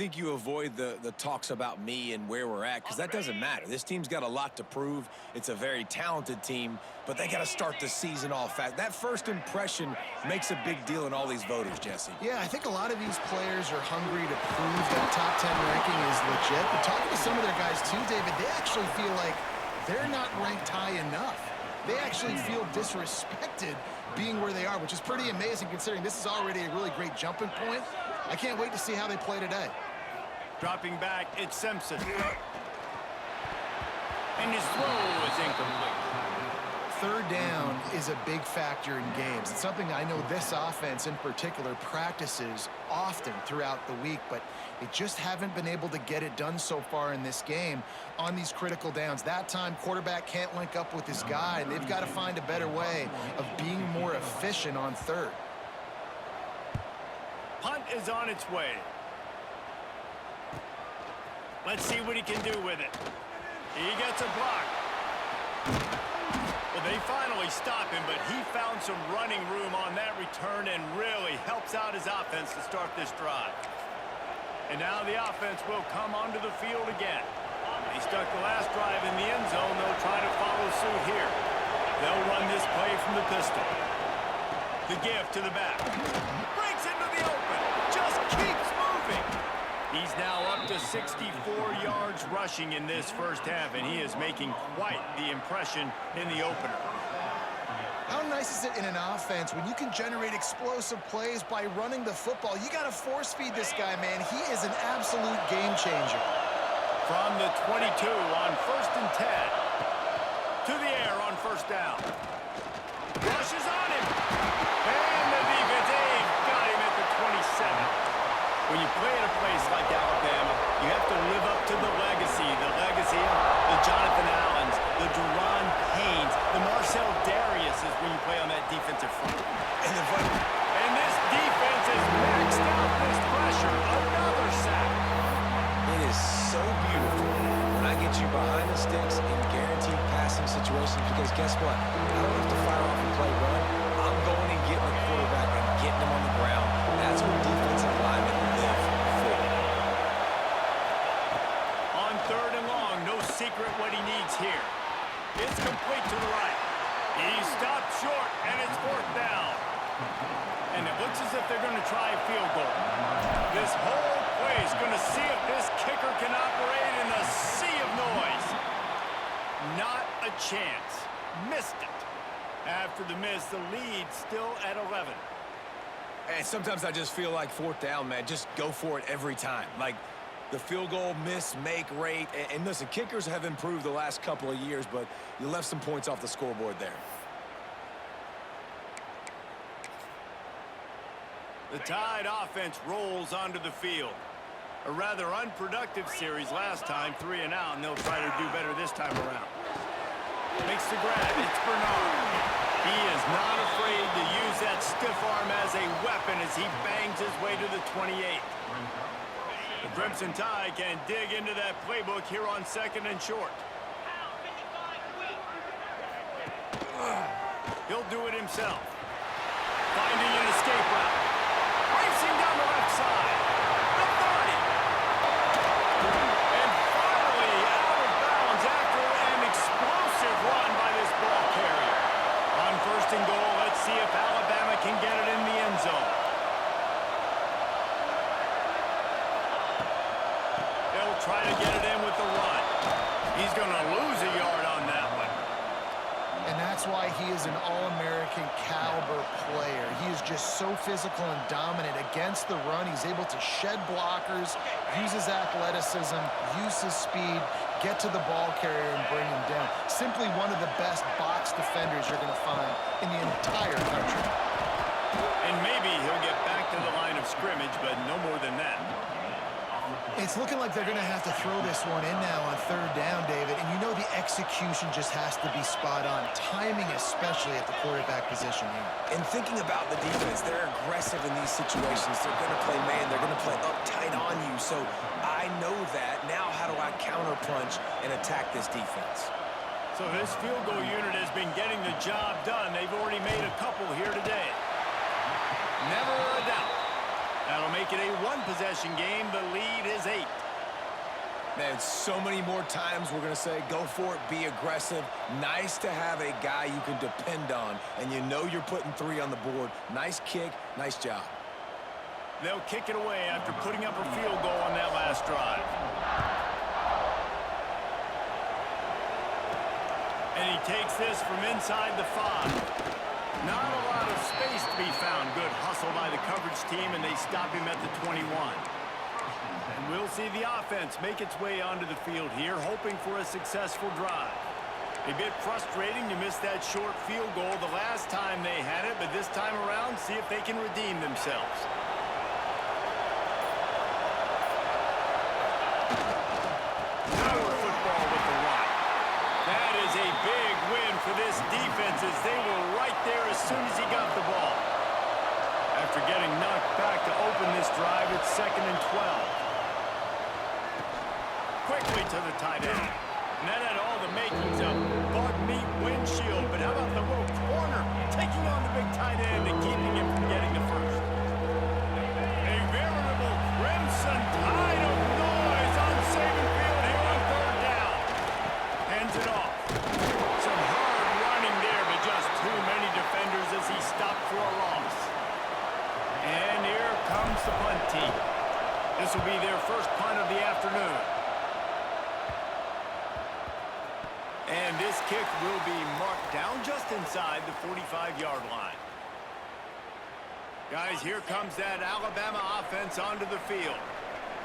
think you avoid the talks about me and where we're at, because that doesn't matter. This team's got a lot to prove. It's a very talented team, but they got to start the season off fast. That first impression makes a big deal in all these voters, Jesse. Yeah, I think a lot of these players are hungry to prove that top 10 ranking is legit. But talking to some of their guys too, David, they actually feel like they're not ranked high enough. They actually feel disrespected being where they are, which is pretty amazing considering this is already a really great jumping point. I can't wait to see how they play today. Dropping back, it's Simpson. And his throw is incomplete. Third down is a big factor in games. It's something I know this offense in particular practices often throughout the week, but they just haven't been able to get it done so far in this game on these critical downs. That time, quarterback can't link up with his guy, and they've got to find a better way of being more efficient on third. Punt is on its way. Let's see what he can do with it. He gets a block. Well, they finally stop him, but he found some running room on that return and really helps out his offense to start this drive. And now the offense will come onto the field again. They stuck the last drive in the end zone. They'll try to follow suit here. They'll run this play from the pistol. The give to the back. Breaks into the open. Just keeps moving. He's now up to 64 yards rushing in this first half, and he is making quite the impression in the opener. How nice is it in an offense when you can generate explosive plays by running the football? You got to force feed this guy, man. He is an absolute game changer. From the 22 on 1st and 10. To the air on first down. Rushes on him. And the defense got him at the 27. When you play at a place like Alabama, you have to live up to the legacy of the Jonathan Allens, the Duron Paynes, the Marcel Darius is when you play on that defensive front. And this defense has maxed out this pressure. Another sack. It is so beautiful when I get you behind the sticks in guaranteed passing situations, because guess what? I don't have to fire off a play run. I'm going and getting the quarterback and getting him on the ground. That's what defensive linemen live for. On 3rd and long, no secret what he needs here. It's complete to the right. He stopped short, and it's 4th down. And it looks as if they're going to try a field goal. This whole play is going to see if this kicker can operate in a sea of noise. Not a chance. Missed it. After the miss, the lead still at 11. And sometimes I just feel like 4th down, man, just go for it every time. Like the field goal miss, make rate. And listen, kickers have improved the last couple of years, but you left some points off the scoreboard there. The Tide offense rolls onto the field. A rather unproductive series last time, 3 and out, and they'll try to do better this time around. Makes the grab. It's Bernard. He is not afraid to use that stiff arm as a weapon as he bangs his way to the 28. The Crimson Tide can dig into that playbook here on 2nd and short. He'll do it himself. Finding an escape route. Racing down the left side. The 30. And finally out of bounds after an explosive run by this ball carrier. On 1st and goal, let's see if Alabama can get it in the end zone. They'll try to get it in with the run. He's going to lose a yard on that one. And that's why he is an All-American caliber player. He is just so physical and dominant against the run. He's able to shed blockers, use his athleticism, use his speed, get to the ball carrier and bring him down. Simply one of the best box defenders you're going to find in the entire country. And maybe he'll get back to the line of scrimmage, but no more than that. It's looking like they're going to have to throw this one in now on 3rd down, David. And you know the execution just has to be spot on. Timing especially at the quarterback position here. And thinking about the defense, they're aggressive in these situations. They're going to play man. They're going to play uptight on you. So I know that. Now how do I counterpunch and attack this defense? So this field goal unit has been getting the job done. They've already made a couple here today. Never a doubt. That'll make it a one-possession game. The lead is 8. Man, so many more times we're going to say, go for it, be aggressive. Nice to have a guy you can depend on, and you know you're putting 3 on the board. Nice kick, nice job. They'll kick it away after putting up a field goal on that last drive. And he takes this from inside the 5. Not a lot of space to be found. Good hustle by the coverage team, and they stop him at the 21. And we'll see the offense make its way onto the field here, hoping for a successful drive. A bit frustrating to miss that short field goal the last time they had it, but this time around, see if they can redeem themselves. Power football with the run. That is a big win for this defense as they were right there as soon as he got the ball. After getting knocked back to open this drive, it's 2nd and 12. Quickly to the tight end. And that had all the makings of bug meat windshield. But how about the little corner taking on the big tight end and keeping him from getting the first? A veritable crimson tide of noise on Saban Field here on 3rd down. Hands it off. Some hard running there, but just too many defenders as he stopped for a loss. And here comes the punt team. This will be their first punt of the afternoon. And this kick will be marked down just inside the 45-yard line. Guys, here comes that Alabama offense onto the field.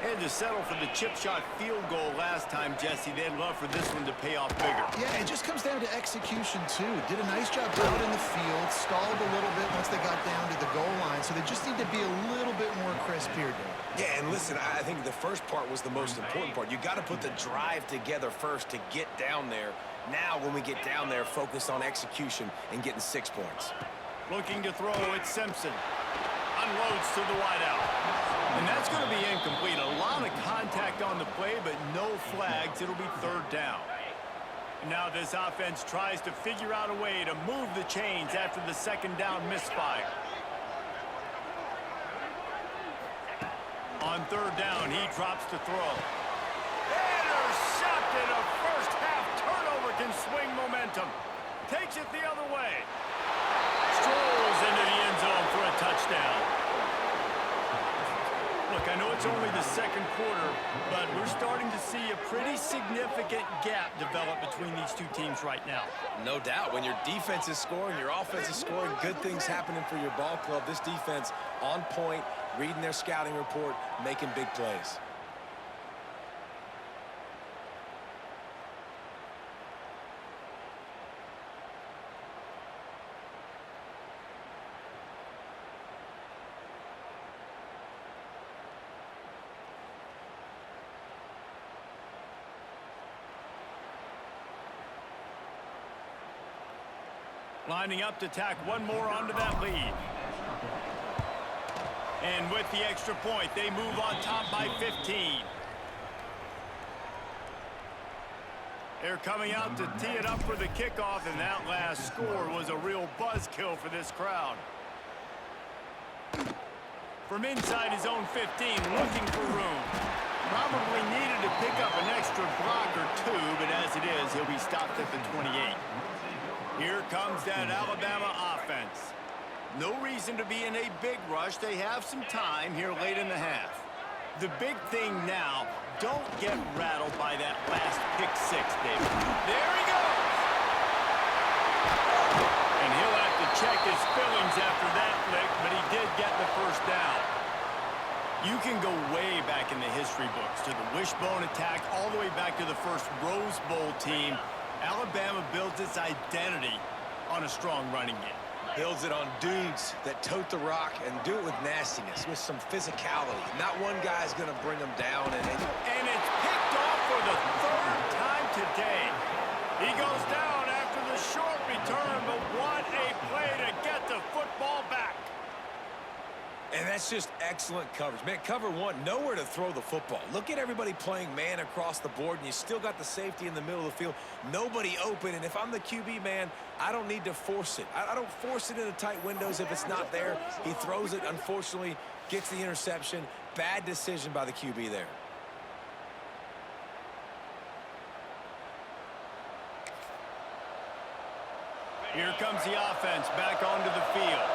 And to settle for the chip shot field goal last time, Jesse, they'd love for this one to pay off bigger. Yeah, it just comes down to execution, too. Did a nice job out in the field, stalled a little bit once they got down to the goal line, so they just need to be a little bit more crisp here, Dave. Yeah, and listen, I think the first part was the most important part. You got to put the drive together first to get down there. Now, when we get down there, focus on execution and getting 6 points. Looking to throw, it's Simpson. Unloads to the wideout. And that's going to be incomplete. A lot of contact on the play, but no flags. It'll be 3rd down. Now this offense tries to figure out a way to move the chains after the 2nd down misfire. On 3rd down, he drops to throw. Intercepted. A first-half turnover can swing momentum. Takes it the other way. Strolls into the end zone for a touchdown. Look, I know it's only the 2nd quarter, but we're starting to see a pretty significant gap develop between these two teams right now. No doubt. When your defense is scoring, your offense is scoring, good things happening for your ball club. This defense on point, reading their scouting report, making big plays. Lining up to tack one more onto that lead. And with the extra point, they move on top by 15. They're coming out to tee it up for the kickoff, and that last score was a real buzzkill for this crowd. From inside his own 15, looking for room. Probably needed to pick up an extra block or 2, but as it is, he'll be stopped at the 28. Here comes that Alabama offense. No reason to be in a big rush. They have some time here late in the half. The big thing now, don't get rattled by that last pick-6, David. There he goes! And he'll have to check his fillings after that lick, but he did get the first down. You can go way back in the history books to the wishbone attack, all the way back to the first Rose Bowl team. Alabama builds its identity on a strong running game. Builds it on dudes that tote the rock and do it with nastiness, with some physicality. Not one guy's going to bring them down. And it's picked off for the 3rd time today. He goes down after the short return, but what a play to get the football back. And that's just excellent coverage. Man, cover one, nowhere to throw the football. Look at everybody playing man across the board, and you still got the safety in the middle of the field. Nobody open, and if I'm the QB, man, I don't need to force it. I don't force it into tight windows if it's not there. He throws it, unfortunately, gets the interception. Bad decision by the QB there. Here comes the offense back onto the field.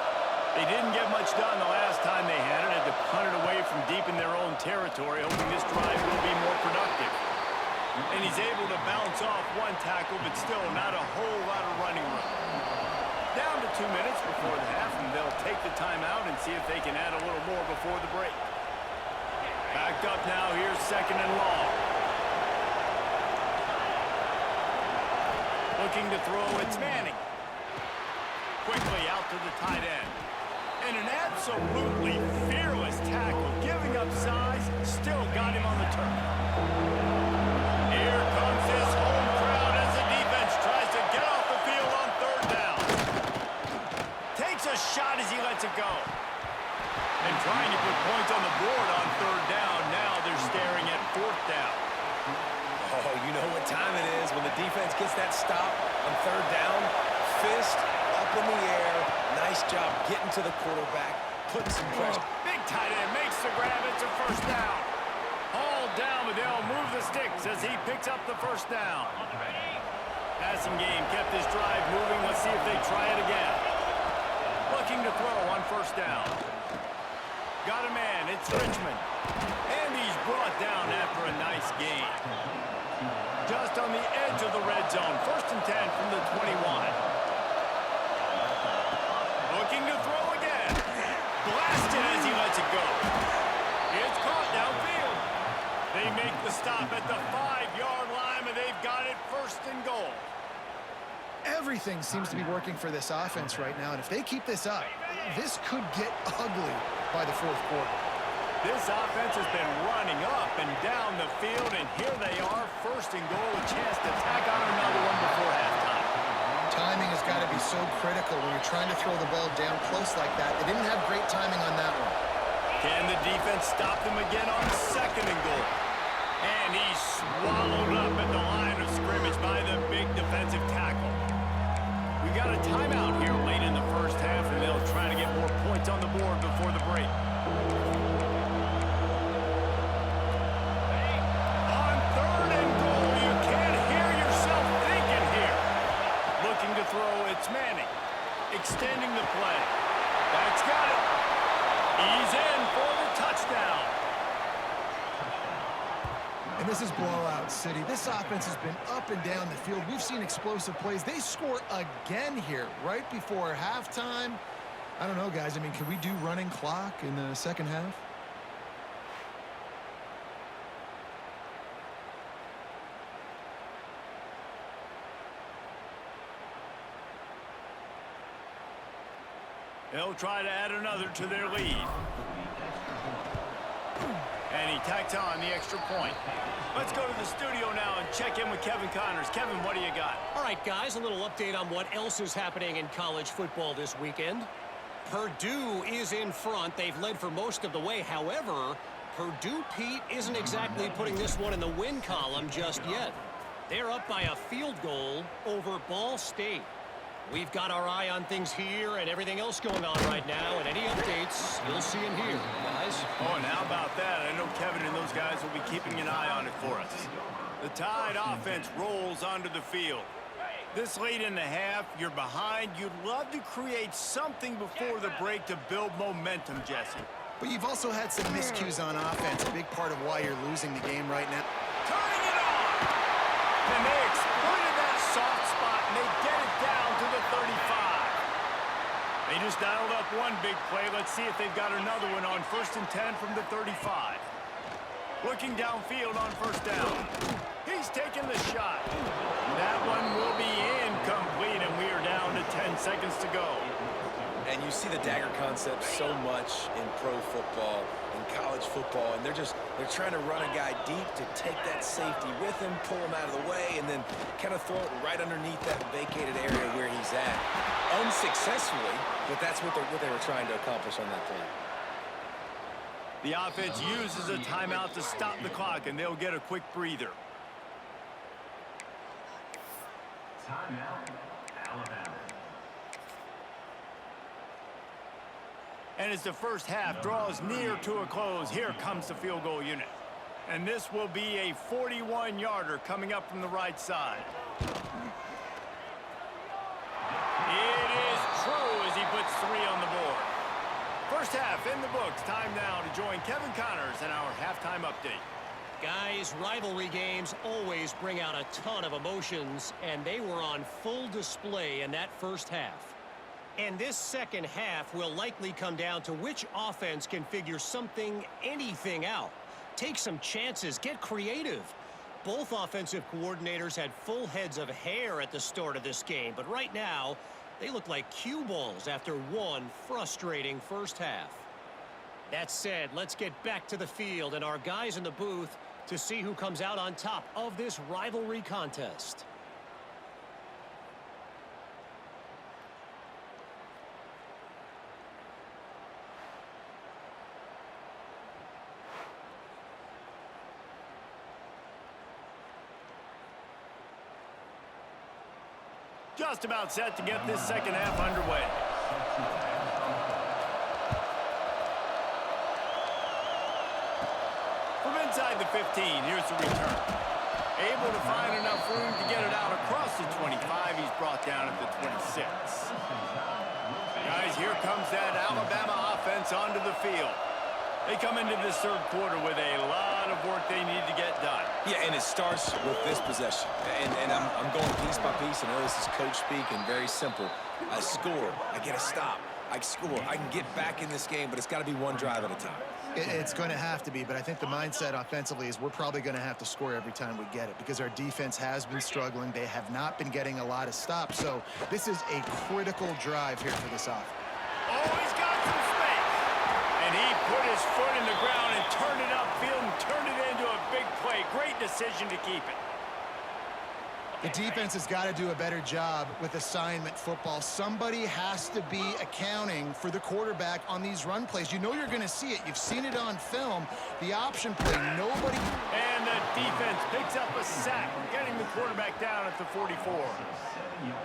They didn't get much done the last time they had it. Had to punt it away from deep in their own territory, hoping this drive will be more productive. And he's able to bounce off one tackle, but still not a whole lot of running room. Down to 2 minutes before the half, and they'll take the timeout and see if they can add a little more before the break. Backed up now, here's 2nd and long. Looking to throw, it's Manning. Quickly out to the tight end. And an absolutely fearless tackle, giving up size, still got him on the turn. Here comes this home crowd as the defense tries to get off the field on 3rd down. Takes a shot as he lets it go. And trying to put points on the board on 3rd down. Now they're staring at 4th down. Oh, you know what time it is when the defense gets that stop on 3rd down. Fist up in the air. Nice job getting to the quarterback, putting some pressure. Big tight end makes the grab. It's a 1st down. Hauled down, but they'll move the sticks as he picks up the 1st down. Passing game kept this drive moving. Let's see if they try it again. Looking to throw on 1st down. Got a man. It's Richmond. And he's brought down after a nice gain. Just on the edge of the red zone. 1st and 10 from the 21. Looking to throw again. Blasted as he lets it go. It's caught downfield. They make the stop at the 5-yard line, and they've got it 1st and goal. Everything seems to be working for this offense right now, and if they keep this up, this could get ugly by the 4th quarter. This offense has been running up and down the field, and here they are, 1st and goal, a chance to tack on another one before halftime. Timing has got to be so critical when you're trying to throw the ball down close like that. They didn't have great timing on that one. Can the defense stop them again on 2nd and goal? And he's swallowed up at the line of scrimmage by the big defensive tackle. We got a timeout here late in the 1st half, and they'll try to get more points on the board before the break. On 3rd and goal, you can't hear yourself thinking here. Looking to throw, it's Manning. Extending the play. That's got it. He's in for the touchdown. And this is blowout city. This offense has been up and down the field. We've seen explosive plays. They score again here right before halftime. I don't know, guys. I mean, can we do running clock in the 2nd half? They'll try to add another to their lead. And he tacks on the extra point. Let's go to the studio now and check in with Kevin Connors. Kevin, what do you got? All right, guys, a little update on what else is happening in college football this weekend. Purdue is in front. They've led for most of the way. However, Purdue, Pete, isn't exactly putting this one in the win column just yet. They're up by a field goal over Ball State. We've got our eye on things here and everything else going on right now, and any updates, you'll see in here, guys. Oh, and how about that? I know Kevin and those guys will be keeping an eye on it for us. The Tide offense rolls onto the field. This late in the half, you're behind. You'd love to create something before the break to build momentum, Jesse. But you've also had some miscues on offense, a big part of why you're losing the game right now. Turning it on! And they exploited that soft spot, and they get it down to the 35. They just dialed up one big play. Let's see if they've got another one on 1st and 10 from the 35. Looking downfield on 1st down. He's taking the shot. That one will be incomplete, and we are down to 10 seconds to go. And you see the dagger concept so much in pro football, in college football, and they're trying to run a guy deep to take that safety with him, pull him out of the way, and then kind of throw it right underneath that vacated area where he's at. Unsuccessfully, but that's what they were trying to accomplish on that play. The offense uses a timeout to stop the clock, and they'll get a quick breather. Timeout, Alabama. And as the first half draws near to a close, here comes the field goal unit. And this will be a 41-yarder coming up from the right side. It is true as he puts 3 on the board. First half in the books. Time now to join Kevin Connors in our halftime update. Guys, rivalry games always bring out a ton of emotions, and they were on full display in that first half. And this second half will likely come down to which offense can figure something, anything out. Take some chances, get creative. Both offensive coordinators had full heads of hair at the start of this game, but right now, they look like cue balls after one frustrating first half. That said, let's get back to the field and our guys in the booth to see who comes out on top of this rivalry contest. Just about set to get this second half underway. From inside the 15, here's the return. Able to find enough room to get it out across the 25. He's brought down at the 26. Guys, here comes that Alabama offense onto the field. They come into this third quarter with a lot of work they need to get done. Yeah, and it starts with this possession. And I'm going piece by piece. I know this is coach speak and very simple. I score. I get a stop. I score. I can get back in this game, but it's got to be one drive at a time. It's going to have to be, but I think the mindset offensively is we're probably going to have to score every time we get it because our defense has been struggling. They have not been getting a lot of stops. So this is a critical drive here for this offense. Oh, he's got some space. And he put his foot in the ground and turned it upfield and turned it into a big play. Great decision to keep it. The defense has got to do a better job with assignment football. Somebody has to be accounting for the quarterback on these run plays. You know you're going to see it. You've seen it on film. The option play, nobody... And the defense picks up a sack, getting the quarterback down at the 44.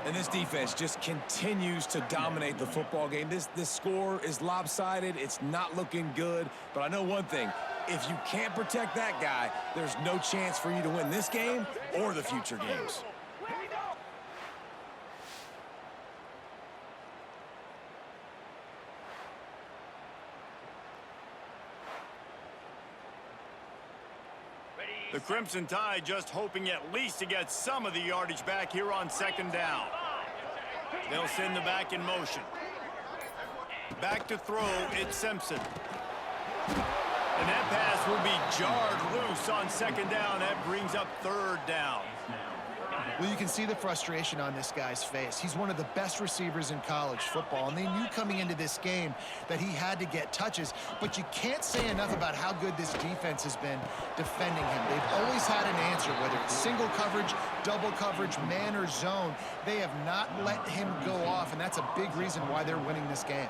And this defense just continues to dominate the football game. This score is lopsided. It's not looking good. But I know one thing. If you can't protect that guy, there's no chance for you to win this game or the future games. The Crimson Tide just hoping at least to get some of the yardage back here on second down. They'll send the back in motion. Back to throw, it's Simpson. And that pass will be jarred loose on second down. That brings up third down. Well, you can see the frustration on this guy's face. He's one of the best receivers in college football, and they knew coming into this game that he had to get touches, but you can't say enough about how good this defense has been defending him. They've always had an answer, whether it's single coverage, double coverage, man or zone. They have not let him go off, and that's a big reason why they're winning this game.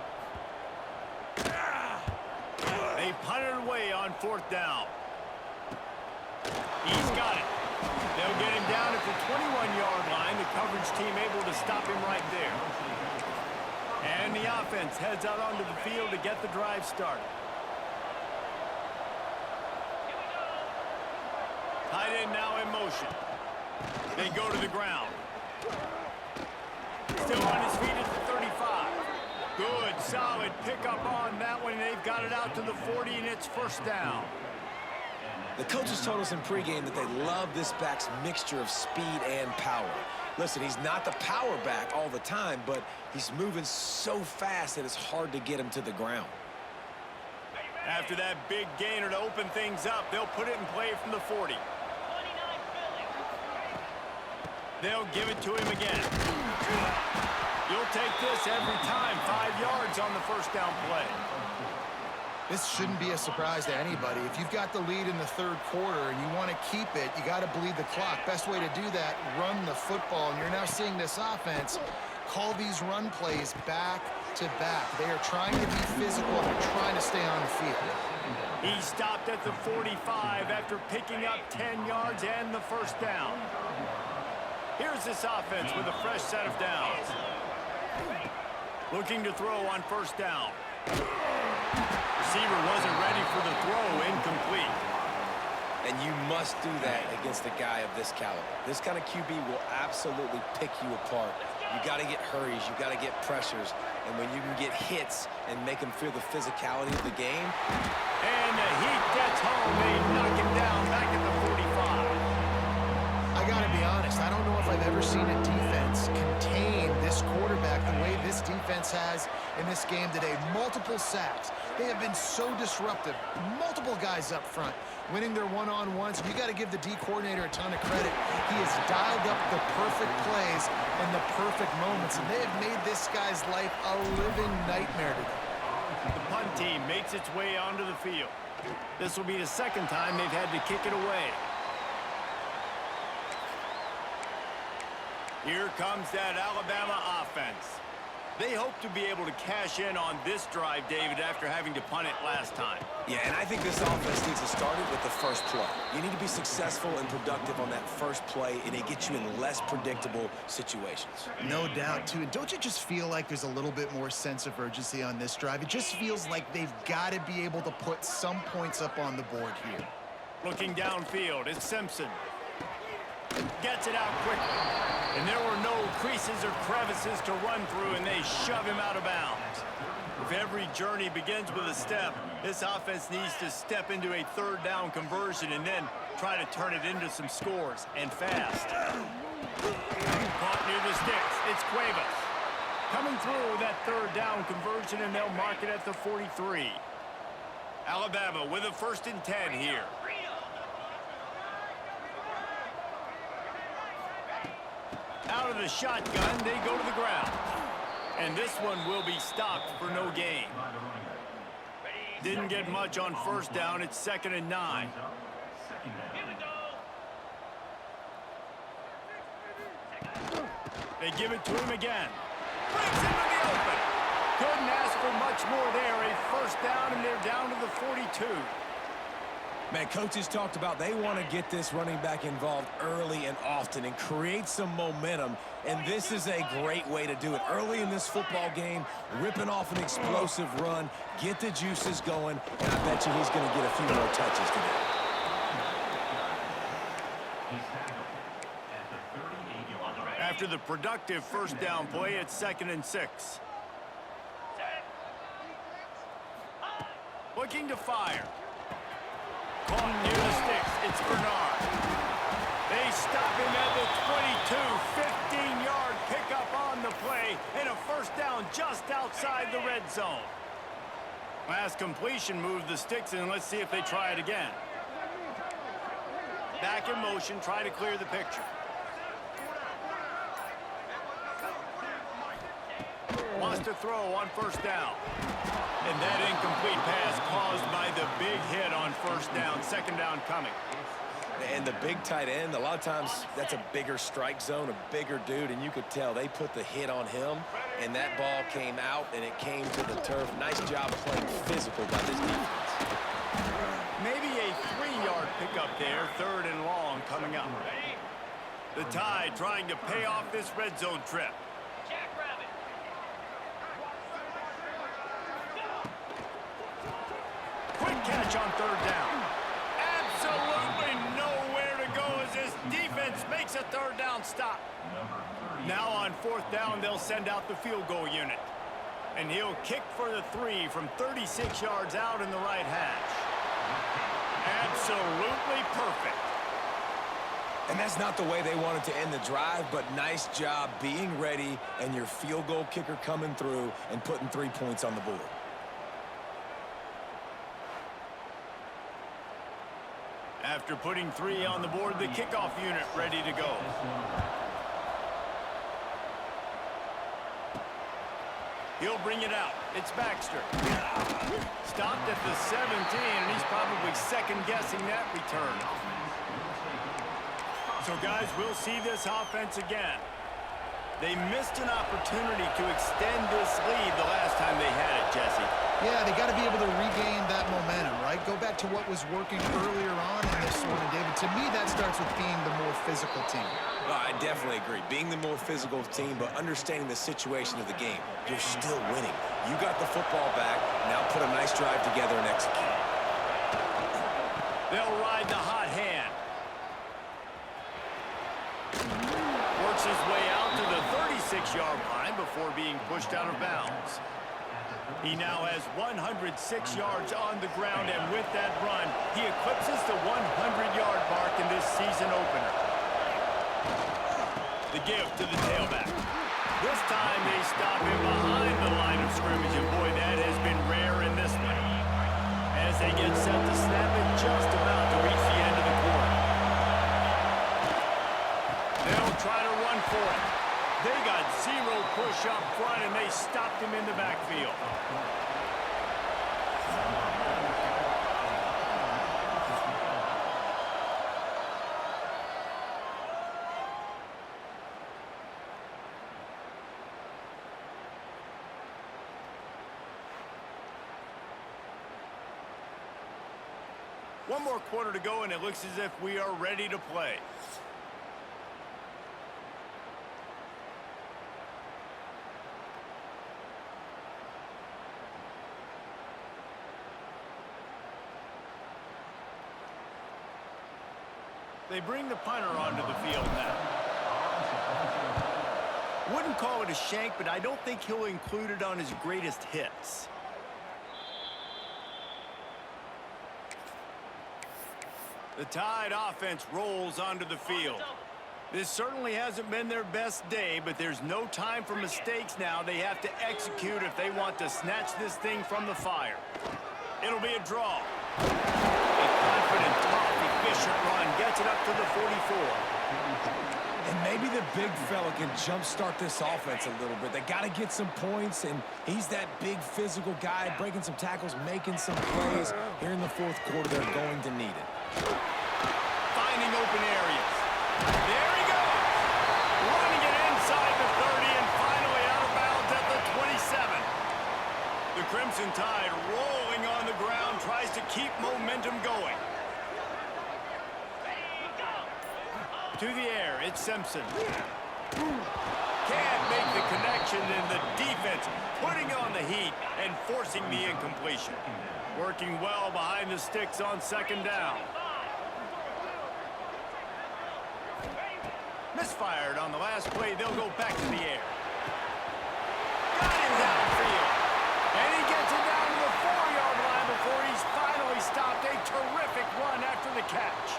They punted away on fourth down. He's got it. They'll get him down at the 21-yard line. The coverage team able to stop him right there. And the offense heads out onto the field to get the drive started. Tight end now in motion. They go to the ground. Still on his feet at the 35. Good, solid pickup on that one. They've got it out to the 40, and it's first down. The coaches told us in pregame that they love this back's mixture of speed and power. Listen, he's not the power back all the time, but he's moving so fast that it's hard to get him to the ground. After that big gainer to open things up, they'll put it in play from the 40. They'll give it to him again. You'll take this every time. 5 yards on the first down play. This shouldn't be a surprise to anybody. If you've got the lead in the third quarter and you want to keep it, you got to bleed the clock. Best way to do that, run the football. And you're now seeing this offense call these run plays back to back. They are trying to be physical and they're trying to stay on the field. He stopped at the 45 after picking up 10 yards and the first down. Here's this offense with a fresh set of downs. Looking to throw on first down. Receiver wasn't ready for the throw, incomplete. And you must do that against a guy of this caliber. This kind of QB will absolutely pick you apart. You got to get hurries. You got to get pressures. And when you can get hits and make them feel the physicality of the game. And the heat gets home. They knock him down back at the 45. I got to be honest, I don't know if I've ever seen a defense contain this quarterback the way this defense has in this game today. Multiple sacks. They have been so disruptive. Multiple guys up front winning their one-on-ones. You got to give the D coordinator a ton of credit. He has dialed up the perfect plays and the perfect moments, and they have made this guy's life a living nightmare today. The punt team makes its way onto the field. This will be the second time they've had to kick it away. Here comes that Alabama offense. They hope to be able to cash in on this drive, David, after having to punt it last time. Yeah, and I think this offense needs to start it with the first play. You need to be successful and productive on that first play, and it gets you in less predictable situations. No doubt, too. And don't you just feel like there's a little bit more sense of urgency on this drive? It just feels like they've got to be able to put some points up on the board here. Looking downfield, it's Simpson. Gets it out quickly. And there were no creases or crevices to run through, and they shove him out of bounds. If every journey begins with a step, this offense needs to step into a third down conversion and then try to turn it into some scores, and fast. Caught near the sticks. It's Cuevas. Coming through with that third down conversion, and they'll mark it at the 43. Alabama with a 1st and 10 here. Out of the shotgun, they go to the ground. And this one will be stopped for no gain. Didn't get much on first down. It's 2nd and 9. They give it to him again. Breaks into the open. Couldn't ask for much more there. A first down, and they're down to the 42. Man, coaches talked about they want to get this running back involved early and often and create some momentum, and this is a great way to do it. Early in this football game, ripping off an explosive run, get the juices going, and I bet you he's going to get a few more touches today. After the productive first down play, it's 2nd and 6. Looking to fire. Caught near the sticks. It's Bernard. They stop him at the 22. 15-yard pickup on the play, and a first down just outside the red zone. Last completion moved the sticks, and let's see if they try it again. Back in motion, try to clear the picture. Wants to throw on first down. And that incomplete pass caused by the big hit on first down. 2nd down coming. And the big tight end, a lot of times that's a bigger strike zone, a bigger dude, and you could tell they put the hit on him, and that ball came out, and it came to the turf. Nice job playing physical by this defense. Maybe a 3-yard pickup there, 3rd and long coming up. The Tide trying to pay off this red zone trip. Quick catch on 3rd down. Absolutely nowhere to go as this defense makes a 3rd down stop. Now on 4th down, they'll send out the field goal unit. And he'll kick for the 3 from 36 yards out in the right hash. Absolutely perfect. And that's not the way they wanted to end the drive, but nice job being ready and your field goal kicker coming through and putting 3 points on the board. After putting 3 on the board, the kickoff unit ready to go. He'll bring it out. It's Baxter. Stopped at the 17, and he's probably second-guessing that return. So, guys, we'll see this offense again. They missed an opportunity to extend this lead the last time they had it, Jesse. Yeah, they got to be able to regain that momentum, right? Go back to what was working earlier on in this one. And, David, to me, that starts with being the more physical team. No, I definitely agree. Being the more physical team, but understanding the situation of the game. You're still winning. You got the football back. Now put a nice drive together and execute. They'll ride the hot hand. Works his way out to the 36-yard line before being pushed out of bounds. He now has 106 yards on the ground, and with that run, he eclipses the 100-yard mark in this season opener. The give to the tailback. This time they stop him behind the line of scrimmage, and boy, that has been rare in this one. As they get set to snap it, just about to reach the end of the quarter. They'll try to run for it. They got zero push up front, and they stopped him in the backfield. One more quarter to go, and it looks as if we are ready to play. They bring the punter onto the field now. Wouldn't call it a shank, but I don't think he'll include it on his greatest hits. The Tide offense rolls onto the field. This certainly hasn't been their best day, but there's no time for mistakes now. They have to execute if they want to snatch this thing from the fire. It'll be a draw. A confident, tough, efficient run gets it up to the 44. And maybe the big fella can jumpstart this offense a little bit. They got to get some points, and he's that big physical guy, breaking some tackles, making some plays. Here in the fourth quarter, they're going to need it. Finding open areas. There he goes. Running it inside the 30 and finally out of bounds at the 27. The Crimson Tide rolling on the ground, tries to keep momentum going. To the air, it's Simpson. Can't make the connection, and the defense putting on the heat and forcing the incompletion. Working well behind the sticks on second down. Misfired on the last play. They'll go back to the air. Got him downfield. And he gets it down to the 4-yard line before he's finally stopped. A terrific run after the catch.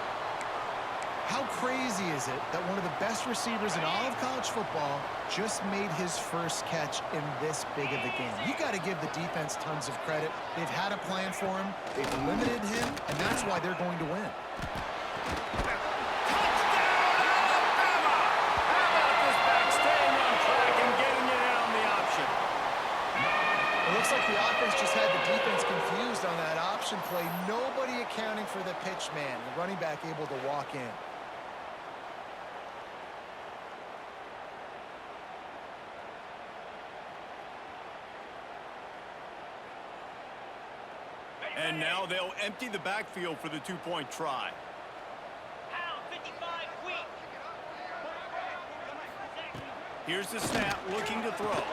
How crazy is it that one of the best receivers in all of college football just made his first catch in this big of a game? You got to give the defense tons of credit. They've had a plan for him. They've limited him, and that's why they're going to win. Looks like the offense just had the defense confused on that option play. Nobody accounting for the pitch man. The running back able to walk in. And now they'll empty the backfield for the two-point try. Here's the snap, looking to throw.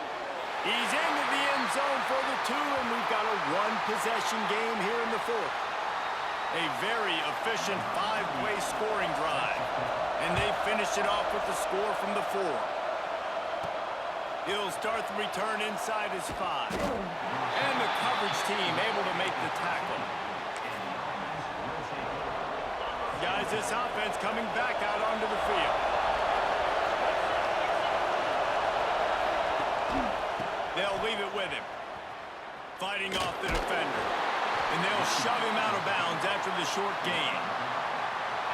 He's into the end zone for the 2, and we've got a one-possession game here in the fourth. A very efficient 5-play scoring drive. And they finish it off with the score from the 4. He'll start the return inside his 5. And the coverage team able to make the tackle. Guys, this offense coming back out onto the field. They'll leave it with him. Fighting off the defender. And they'll shove him out of bounds after the short gain.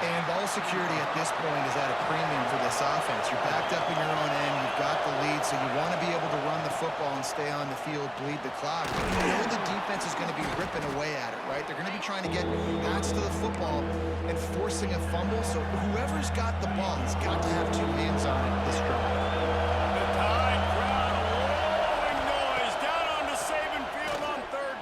And ball security at this point is at a premium for this offense. You're backed up in your own end. You've got the lead, so you want to be able to run the football and stay on the field, bleed the clock. You know the defense is going to be ripping away at it, right? They're going to be trying to get backs to the football and forcing a fumble. So whoever's got the ball has got to have 2 hands on it this drive. The Tide crowd, a rolling noise down onto Saban Field on 3rd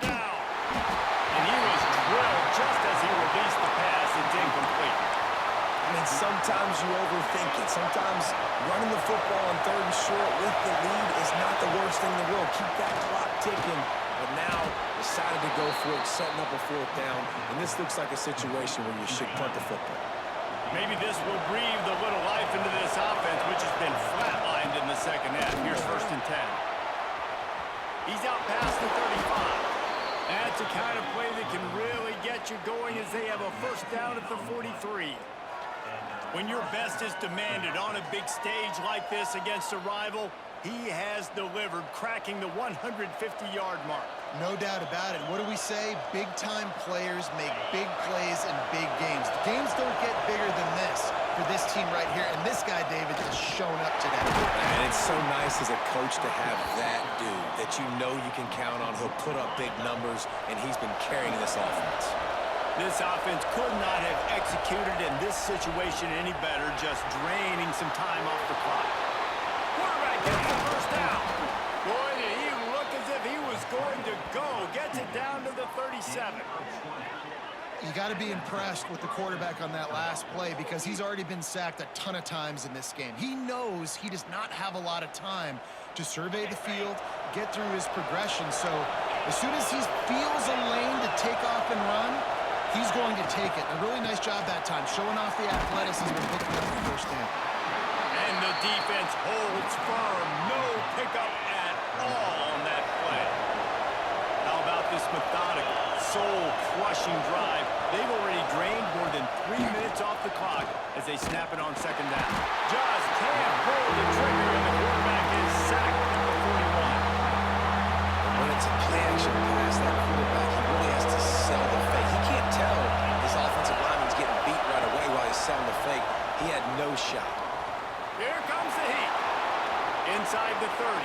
mean, sometimes you overthink it. Sometimes running the football on 3rd and short with the lead is not the worst thing in the world. Keep that clock ticking. But now decided to go for it, setting up a 4th down. And this looks like a situation where you should punt the football. Maybe this will breathe a little life into this offense, which has been flatlined in the second half. Here's 1st and 10. He's out past the 35. That's the kind of play that can really get you going as they have a 1st down at the 43. When your best is demanded on a big stage like this against a rival, he has delivered, cracking the 150-yard mark. No doubt about it. What do we say? Big-time players make big plays in big games. The games don't get bigger than this for this team right here, and this guy, David, has shown up today. And it's so nice as a coach to have that dude that you know you can count on. He'll put up big numbers, and he's been carrying this offense. This offense could not have executed in this situation any better, just draining some time off the clock. Quarterback gets the 1st down. Boy, did he look as if he was going to go. Gets it down to the 37. You got to be impressed with the quarterback on that last play because he's already been sacked a ton of times in this game. He knows he does not have a lot of time to survey the field, get through his progression. So as soon as he feels a lane to take off and run, he's going to take it. A really nice job that time, showing off the athleticism and picking up the 1st down. And the defense holds firm. No pickup at all on that play. How about this methodical, soul-crushing drive? They've already drained more than 3 minutes off the clock as they snap it on 2nd down. Just can't pull the trigger, and the quarterback is sacked at the 41. When it's a play-action pass, that quarterback, he really has to sell the fake. He can't tell his offensive lineman's getting beat right away while he's selling the fake. He had no shot. Here comes the heat. Inside the 30.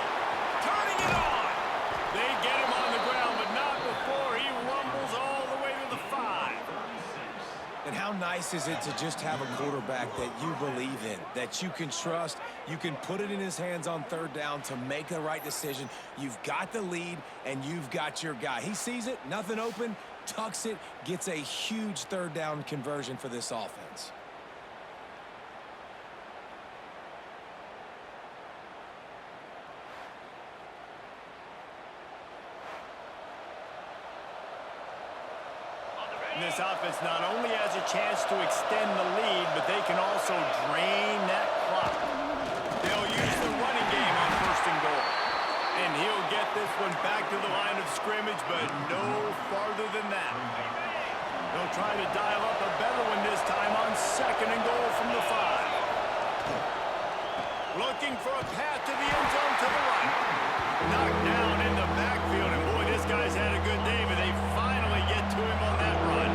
Turning it on. They get him on the ground, but not before he rumbles all the way to the 5. And how nice is it to just have a quarterback that you believe in, that you can trust, you can put it in his hands on 3rd down to make the right decision. You've got the lead, and you've got your guy. He sees it, nothing open, tucks it, gets a huge 3rd down conversion for this offense. This offense not only has a chance to extend the lead, but they can also drain that clock. They'll use the running game on 1st and goal. And he'll get this one back to the line of scrimmage, but no farther than that. They'll try to dial up a better one this time on 2nd and goal from the 5. Looking for a path to the end zone to the right. Knocked down in the backfield, and boy, this guy's had a good day, but they finally get to him on that run.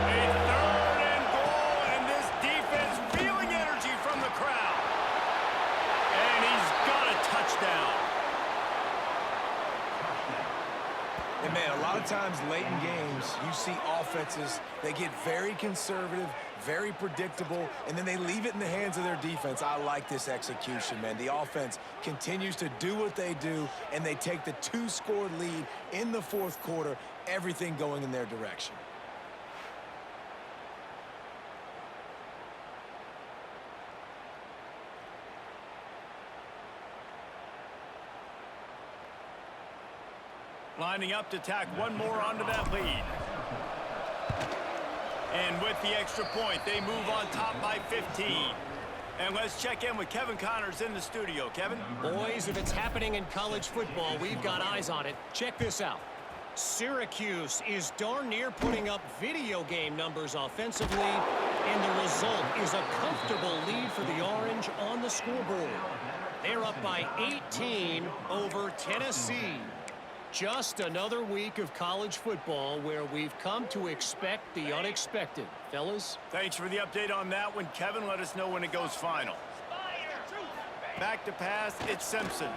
A 3rd and goal, and this defense feeling energy from the crowd. And he's got a touchdown. And man, a lot of times late in games, you see offenses, they get very conservative, very predictable, and then they leave it in the hands of their defense. I like this execution, man. The offense continues to do what they do, and they take the 2-score lead in the 4th quarter, everything going in their direction. Lining up to tack one more onto that lead. And with the extra point, they move on top by 15. And let's check in with Kevin Connors in the studio. Kevin? Boys, if it's happening in college football, we've got eyes on it. Check this out. Syracuse is darn near putting up video game numbers offensively, and the result is a comfortable lead for the Orange on the scoreboard. They're up by 18 over Tennessee. Just another week of college football where we've come to expect the unexpected. Fellas? Thanks for the update on that one, Kevin. Let us know when it goes final. Back to pass, it's Simpson.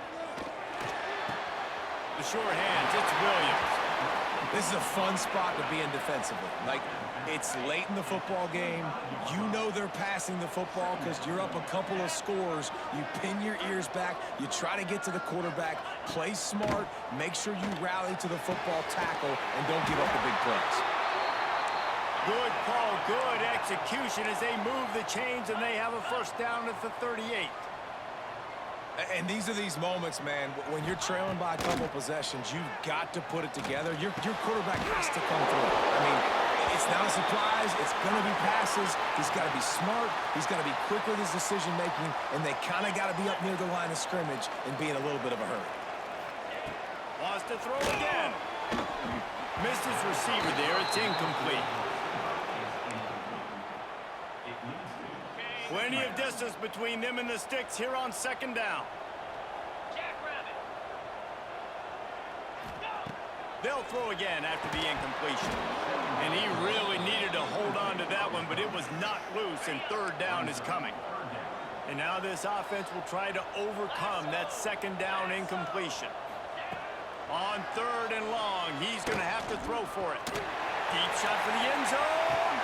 The short hands, it's Williams. This is a fun spot to be in defensively. Like, it's late in the football game. You know they're passing the football because you're up a couple of scores. You pin your ears back. You try to get to the quarterback. Play smart. Make sure you rally to the football tackle and don't give up the big plays. Good call, good execution as they move the chains, and they have a first down at the 38. And these are these moments, man, when you're trailing by a couple possessions, you've got to put it together. Your quarterback has to come through. I mean, it's not a surprise. It's going to be passes. He's got to be smart. He's got to be quick with his decision-making, and they kind of got to be up near the line of scrimmage and be in a little bit of a hurry. Wants to throw again. Missed his receiver there. It's incomplete. Plenty of distance between them and the sticks here on second down. They'll throw again after the incompletion. And he really needed to hold on to that one, but it was not loose, and third down is coming. And now this offense will try to overcome that second down incompletion. On third and long, he's going to have to throw for it. Deep shot for the end zone.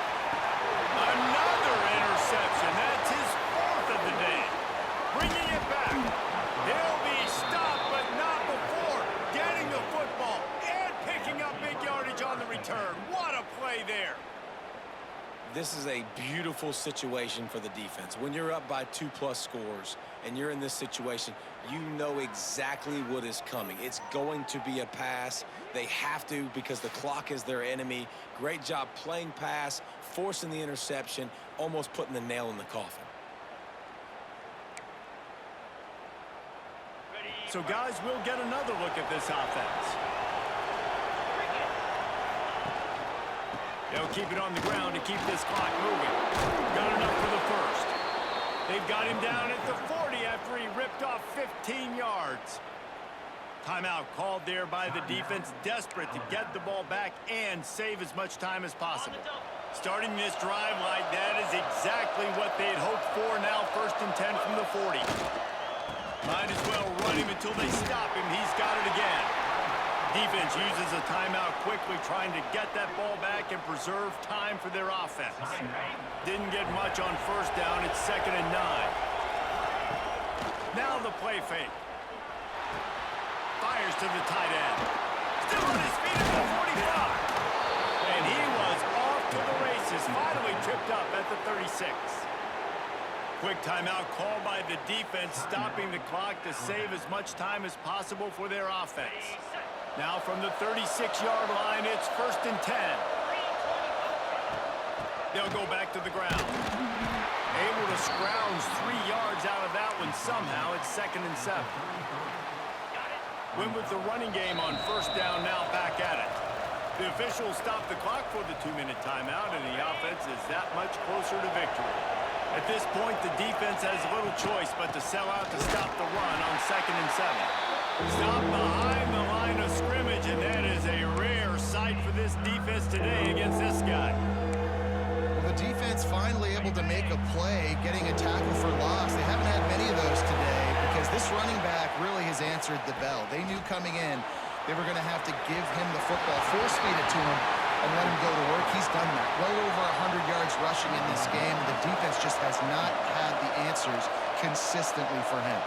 Another interception. That's his fourth of the day. Bringing it back. He'll be stopped, but not before getting the football and picking up big yardage on the return. What a play there. This is a beautiful situation for the defense. When you're up by 2+ scores and you're in this situation, you know exactly what is coming. It's going to be a pass. They have to because the clock is their enemy. Great job playing pass, forcing the interception, almost putting the nail in the coffin. So, guys, we'll get another look at this offense. They'll keep it on the ground to keep this clock moving. Got enough for the first. They've got him down at the 40 after he ripped off 15 yards. Timeout called there by the defense, desperate to get the ball back and save as much time as possible. Starting this drive like that is exactly what they'd hoped for. Now 1st and 10 from the 40. Might as well run him until they stop him. He's got it again. Defense uses a timeout quickly, trying to get that ball back and preserve time for their offense. Didn't get much on first down. It's 2nd and 9. Now the play fake. Fires to the tight end. Still on his feet at the 45. And he was off to the races. Finally tripped up at the 36. Quick timeout called by the defense, stopping the clock to save as much time as possible for their offense. Now from the 36-yard line, it's 1st and 10. They'll go back to the ground. Able to scrounge 3 yards out of that one somehow. It's 2nd and 7. Went with the running game on first down, now back at it. The officials stopped the clock for the 2-minute timeout, and the offense is that much closer to victory. At this point, the defense has little choice but to sell out to stop the run on 2nd and 7. Stop behind the line of scrimmage, and that is a rare sight for this defense today against this guy. Well, the defense finally able to make a play, getting a tackle for loss. They haven't had many of those today because this running back really has answered the bell. They knew coming in they were going to have to give him the football, force feed it to him, and let him go to work. He's done that. Well over 100 yards rushing in this game. The defense just has not had the answers consistently for him.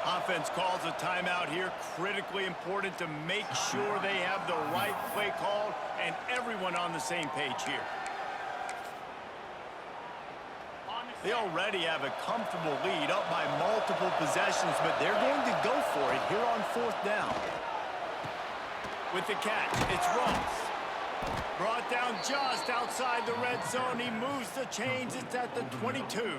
Offense calls a timeout here. Critically important to make sure they have the right play called and everyone on the same page here. They already have a comfortable lead up by multiple possessions, but they're going to go for it here on 4th down. With the catch, it's Ross. Brought down just outside the red zone. He moves the chains. It's at the 22.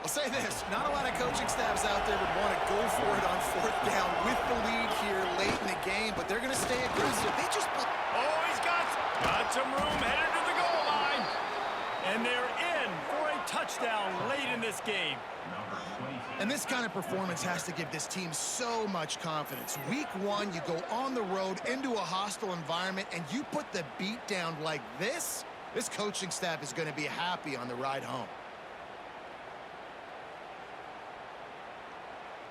I'll say this, not a lot of coaching staffs out there would want to go for it on 4th down with the lead here late in the game, but they're going to stay aggressive. They just... Oh, he's got some room headed to the goal line. And they're in for a touchdown late in this game. And this kind of performance has to give this team so much confidence. Week 1, you go on the road into a hostile environment, and you put the beat down like this, this coaching staff is going to be happy on the ride home.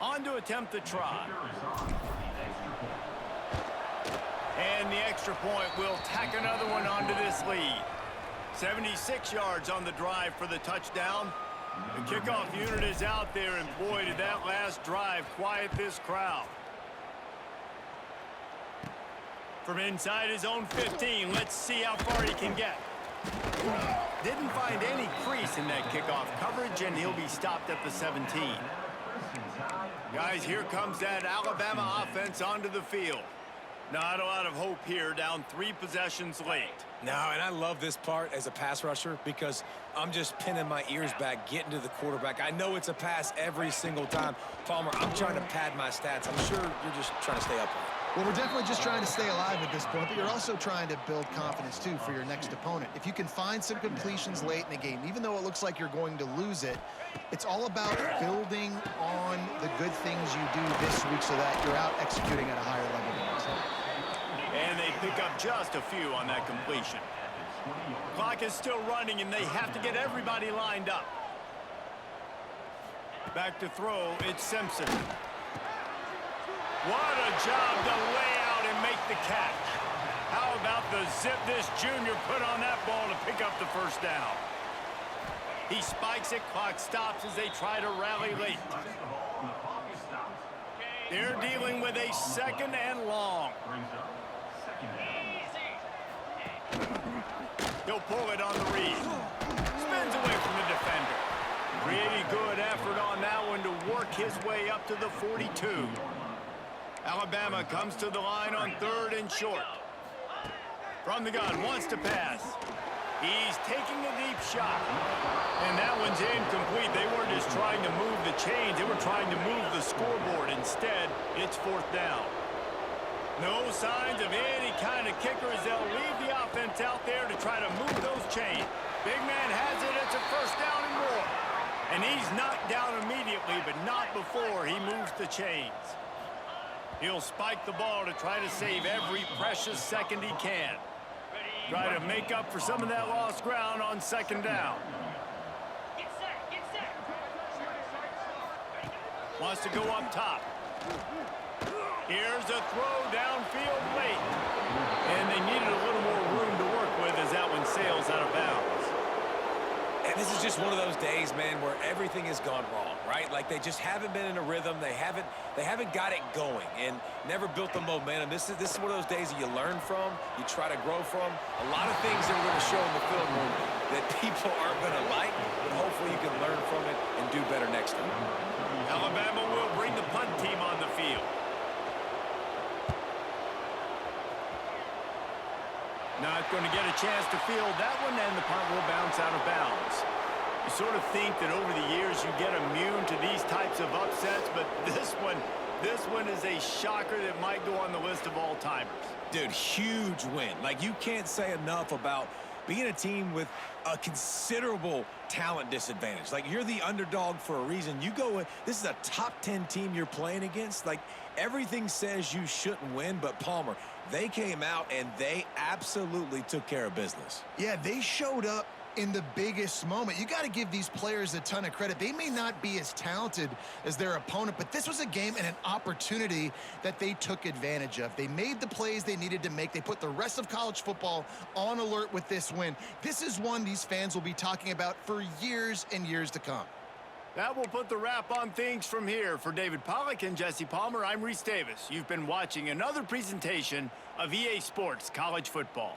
On to attempt the try. And the extra point will tack another one onto this lead. 76 yards on the drive for the touchdown. The kickoff unit is out there, and boy, did that last drive quiet this crowd. From inside his own 15, let's see how far he can get. Didn't find any crease in that kickoff coverage, and he'll be stopped at the 17. Guys, here comes that Alabama offense onto the field. Not a lot of hope here, down 3 possessions late. No, and I love this part as a pass rusher because I'm just pinning my ears back, getting to the quarterback. I know it's a pass every single time. Palmer, I'm trying to pad my stats. I'm sure you're just trying to stay up on it. Well, we're definitely just trying to stay alive at this point, but you're also trying to build confidence, too, for your next opponent. If you can find some completions late in the game, even though it looks like you're going to lose it, it's all about building on the good things you do this week so that you're out executing at a higher level than next time. And they pick up just a few on that completion. Clock is still running, and they have to get everybody lined up. Back to throw, it's Simpson. What a job to lay out and make the catch. How about the zip this junior put on that ball to pick up the first down? He spikes it, clock stops as they try to rally late. They're dealing with a second and long. He'll pull it on the read. Spins away from the defender. Pretty good effort on that one to work his way up to the 42. Alabama comes to the line on 3rd and short. From the gun, wants to pass. He's taking a deep shot. And that one's incomplete. They weren't just trying to move the chains. They were trying to move the scoreboard. Instead, it's 4th down. No signs of any kind of kickers. They'll leave the offense out there to try to move those chains. Big man has it. It's a 1st down and more. And he's knocked down immediately, but not before he moves the chains. He'll spike the ball to try to save every precious second he can. Try to make up for some of that lost ground on 2nd down. Wants to go up top. Here's a throw downfield late. And they needed a little more room to work with as that one sails out of bounds. And this is just one of those days, man, where everything has gone wrong, right? Like they just haven't been in a rhythm. They haven't got it going and never built the momentum. This is one of those days that you learn from, you try to grow from. A lot of things that we're going to show in the film room that people aren't going to like, but hopefully you can learn from it and do better next time. Alabama will bring the punt team on the field. Not going to get a chance to field that one, and the punt will bounce out of bounds. You sort of think that over the years you get immune to these types of upsets, but this one is a shocker that might go on the list of all-timers. Dude, huge win. Like, you can't say enough about being a team with a considerable talent disadvantage. Like, you're the underdog for a reason. You go, this is a top 10 team you're playing against. Like, everything says you shouldn't win, but Palmer, they came out and they absolutely took care of business. Yeah, they showed up in the biggest moment. You got to give these players a ton of credit. They may not be as talented as their opponent, but this was a game and an opportunity that they took advantage of. They made the plays they needed to make. They put the rest of college football on alert with this win. This is one these fans will be talking about for years and years to come. That will put the wrap on things from here. For David Pollack and Jesse Palmer, I'm Reese Davis. You've been watching another presentation of EA Sports College Football.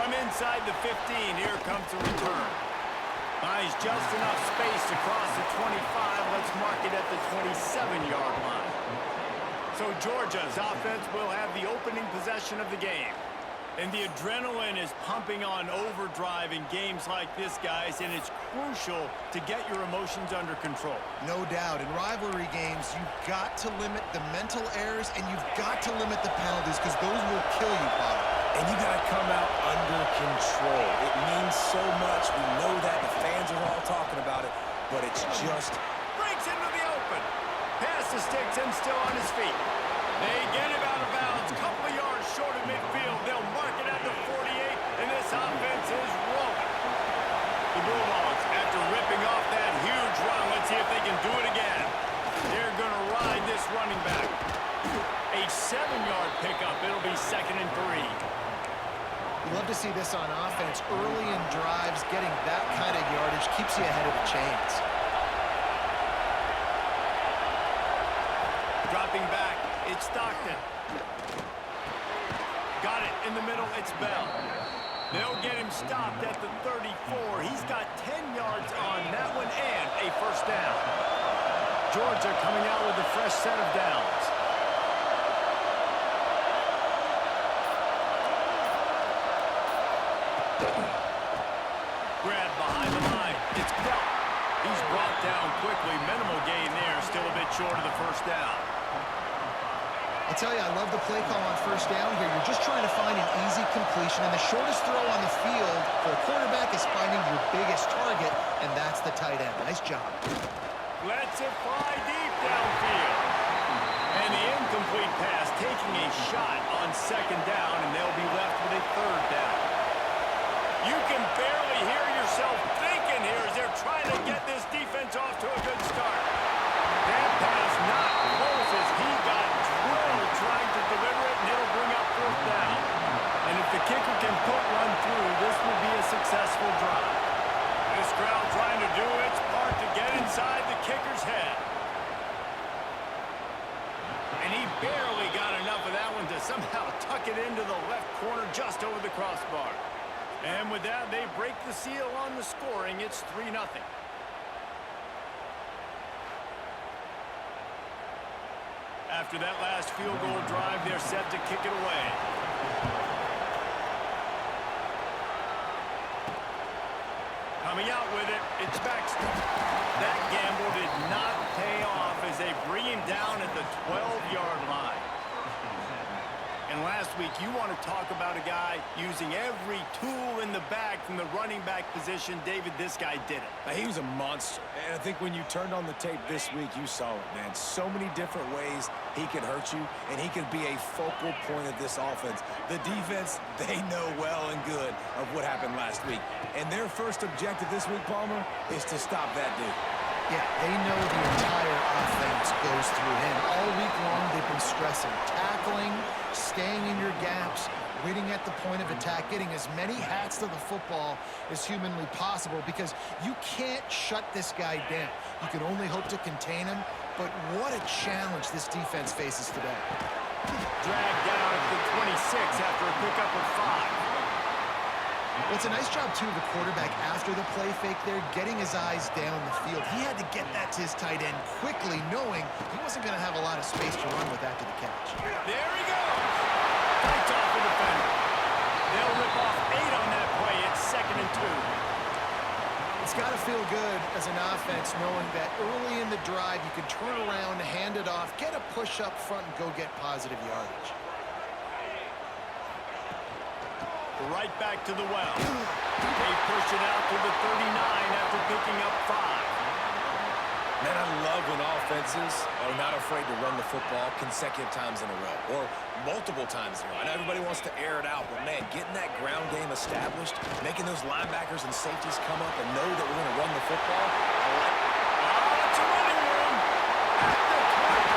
From inside the 15, here comes the return. Finds just enough space to cross the 25. Let's mark it at the 27-yard line. So Georgia's offense will have the opening possession of the game. And the adrenaline is pumping on overdrive in games like this, guys, and it's crucial to get your emotions under control. No doubt. In rivalry games, you've got to limit the mental errors, and you've got to limit the penalties, because those will kill you, Bob. And you got to come out under control. It means so much. We know that. The fans are all talking about it, but it's just... Breaks into the open. Pass to Sticks and still on his feet. They get him out of bounds. Couple of yards short of midfield. They'll mark it at the 48, and this offense is rolling. The Bulldogs, after ripping off that huge run, let's see if they can do it again. They're going to ride this running back. A 7-yard pickup. It'll be 2nd and 3. You love to see this on offense. Early in drives, getting that kind of yardage keeps you ahead of the chains. Dropping back, it's Stockton. Got it in the middle, it's Bell. They'll get him stopped at the 34. He's got 10 yards on that one and a first down. Georgia coming out with a fresh set of downs. Grab behind the line. It's Bell. He's brought down quickly. Minimal gain there. Still a bit short of the first down. I tell you, I love the play call on first down here. You're just trying to find an easy completion, and the shortest throw on the field for a quarterback is finding your biggest target, and that's the tight end. Nice job. Lets it fly deep downfield. And the incomplete pass taking a shot on 2nd down, and they'll be left with a 3rd down. You can barely hear yourself thinking here as they're trying to get this defense off to a good start. That pass not close as he got drilled trying to deliver it, and it'll bring up 4th down. And if the kicker can put one through, this will be a successful drive. This crowd trying to do its part to get inside the kicker's head. And he barely got enough of that one to somehow tuck it into the left corner just over the crossbar. And with that, they break the seal on the scoring. It's 3-0. After that last field goal drive, they're set to kick it away. Coming out with it, it's Baxter. That gamble did not pay off as they bring him down at the 12-yard line. And last week, you want to talk about a guy using every tool in the bag from the running back position. David, this guy did it. He was a monster. And I think when you turned on the tape this week, you saw it, man. So many different ways he could hurt you, and he could be a focal point of this offense. The defense, they know well and good of what happened last week. And their first objective this week, Palmer, is to stop that dude. Yeah, they know the entire offense goes through him. All week long, they've been stressing tackling, staying in your gaps, waiting at the point of attack, getting as many hats to the football as humanly possible, because you can't shut this guy down. You can only hope to contain him, but what a challenge this defense faces today. Dragged down at the 26 after a pickup of 5. Well, it's a nice job, too, of the quarterback after the play fake there, getting his eyes down the field. He had to get that to his tight end quickly, knowing he wasn't going to have a lot of space to run with after the catch. There he goes. Fights off the defender. They'll rip off 8 on that play. It's 2nd and 2. It's got to feel good as an offense knowing that early in the drive you can turn around, hand it off, get a push up front, and go get positive yardage. Right back to the well. They push it out to the 39 after picking up 5. Man, I love when offenses are not afraid to run the football consecutive times in a row or multiple times in a row. I know everybody wants to air it out, but, man, getting that ground game established, making those linebackers and safeties come up and know that we're going to run the football, I like it. Oh, it's a running room at the 20.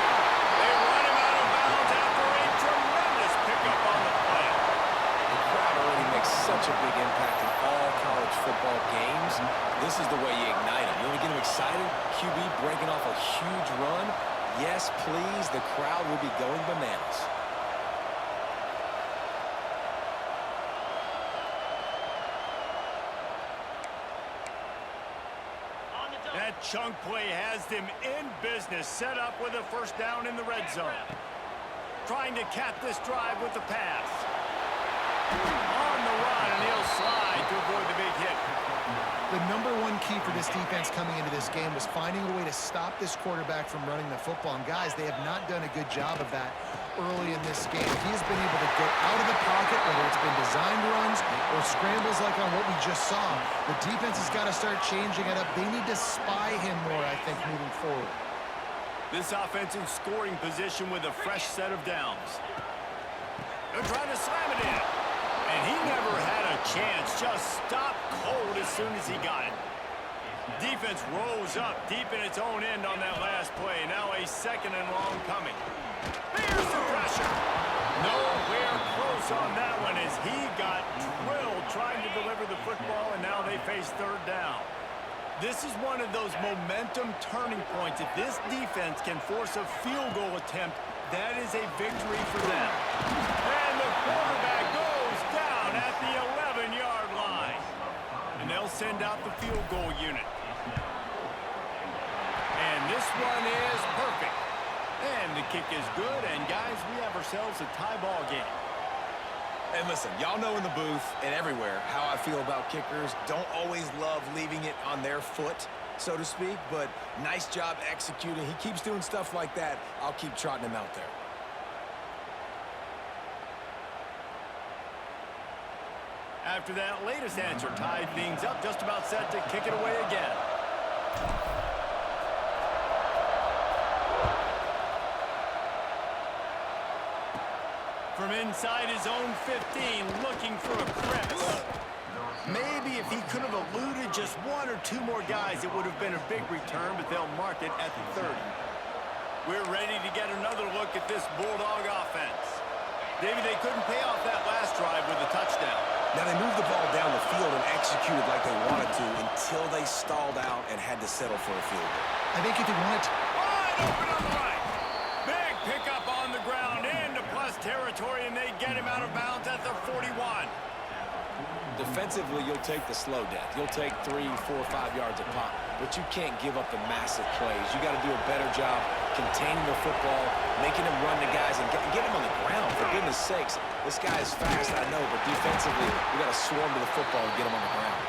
They run him out of bounds after a tremendous pickup on the play. The crowd already makes such a big impact in all college football games. This is the way you ignite them. You want to get them excited? QB breaking off a huge run? Yes, please. The crowd will be going bananas. That chunk play has them in business, set up with a first down in the red zone. Trying to cap this drive with the pass. On the run, and he'll slide to avoid the big hit. The #1 key for this defense coming into this game was finding a way to stop this quarterback from running the football. And guys, they have not done a good job of that early in this game. He has been able to get out of the pocket, whether it's been designed runs or scrambles like on what we just saw. The defense has got to start changing it up. They need to spy him more, I think, moving forward. This offense in scoring position with a fresh set of downs. They're trying to slam it in. And he never had a chance. Just stopped cold as soon as he got it. Defense rose up deep in its own end on that last play. Now a second and long coming. Here's the pressure. Nowhere close on that one as he got drilled trying to deliver the football, and now they face third down. This is one of those momentum turning points. If this defense can force a field goal attempt, that is a victory for them. And the quarterback goes down at the 11-yard line. And they'll send out the field goal unit. And this one is perfect. And the kick is good. And, guys, we have ourselves a tie ball game. And listen, y'all know in the booth and everywhere how I feel about kickers. Don't always love leaving it on their foot, so to speak, but nice job executing. He keeps doing stuff like that. I'll keep trotting him out there. After that latest answer tied things up, just about set to kick it away again. From inside his own 15, looking for a crevice. Maybe if he could have eluded just one or two more guys, it would have been a big return, but they'll mark it at the 30. We're ready to get another look at this Bulldog offense. David, they couldn't pay off that last drive with a touchdown. Now, they moved the ball down the field and executed like they wanted to until they stalled out and had to settle for a field goal. I think if they wanted to... Wide open on the right. Big pickup on the ground into plus territory, and they get him out of bounds at the 41. Defensively, you'll take the slow death. You'll take 3, 4, 5 yards a pop, but you can't give up the massive plays. You got to do a better job containing the football, making him run the guys, and get him on the ground. For goodness sakes, this guy is fast, I know, but defensively, you got to swarm to the football and get him on the ground.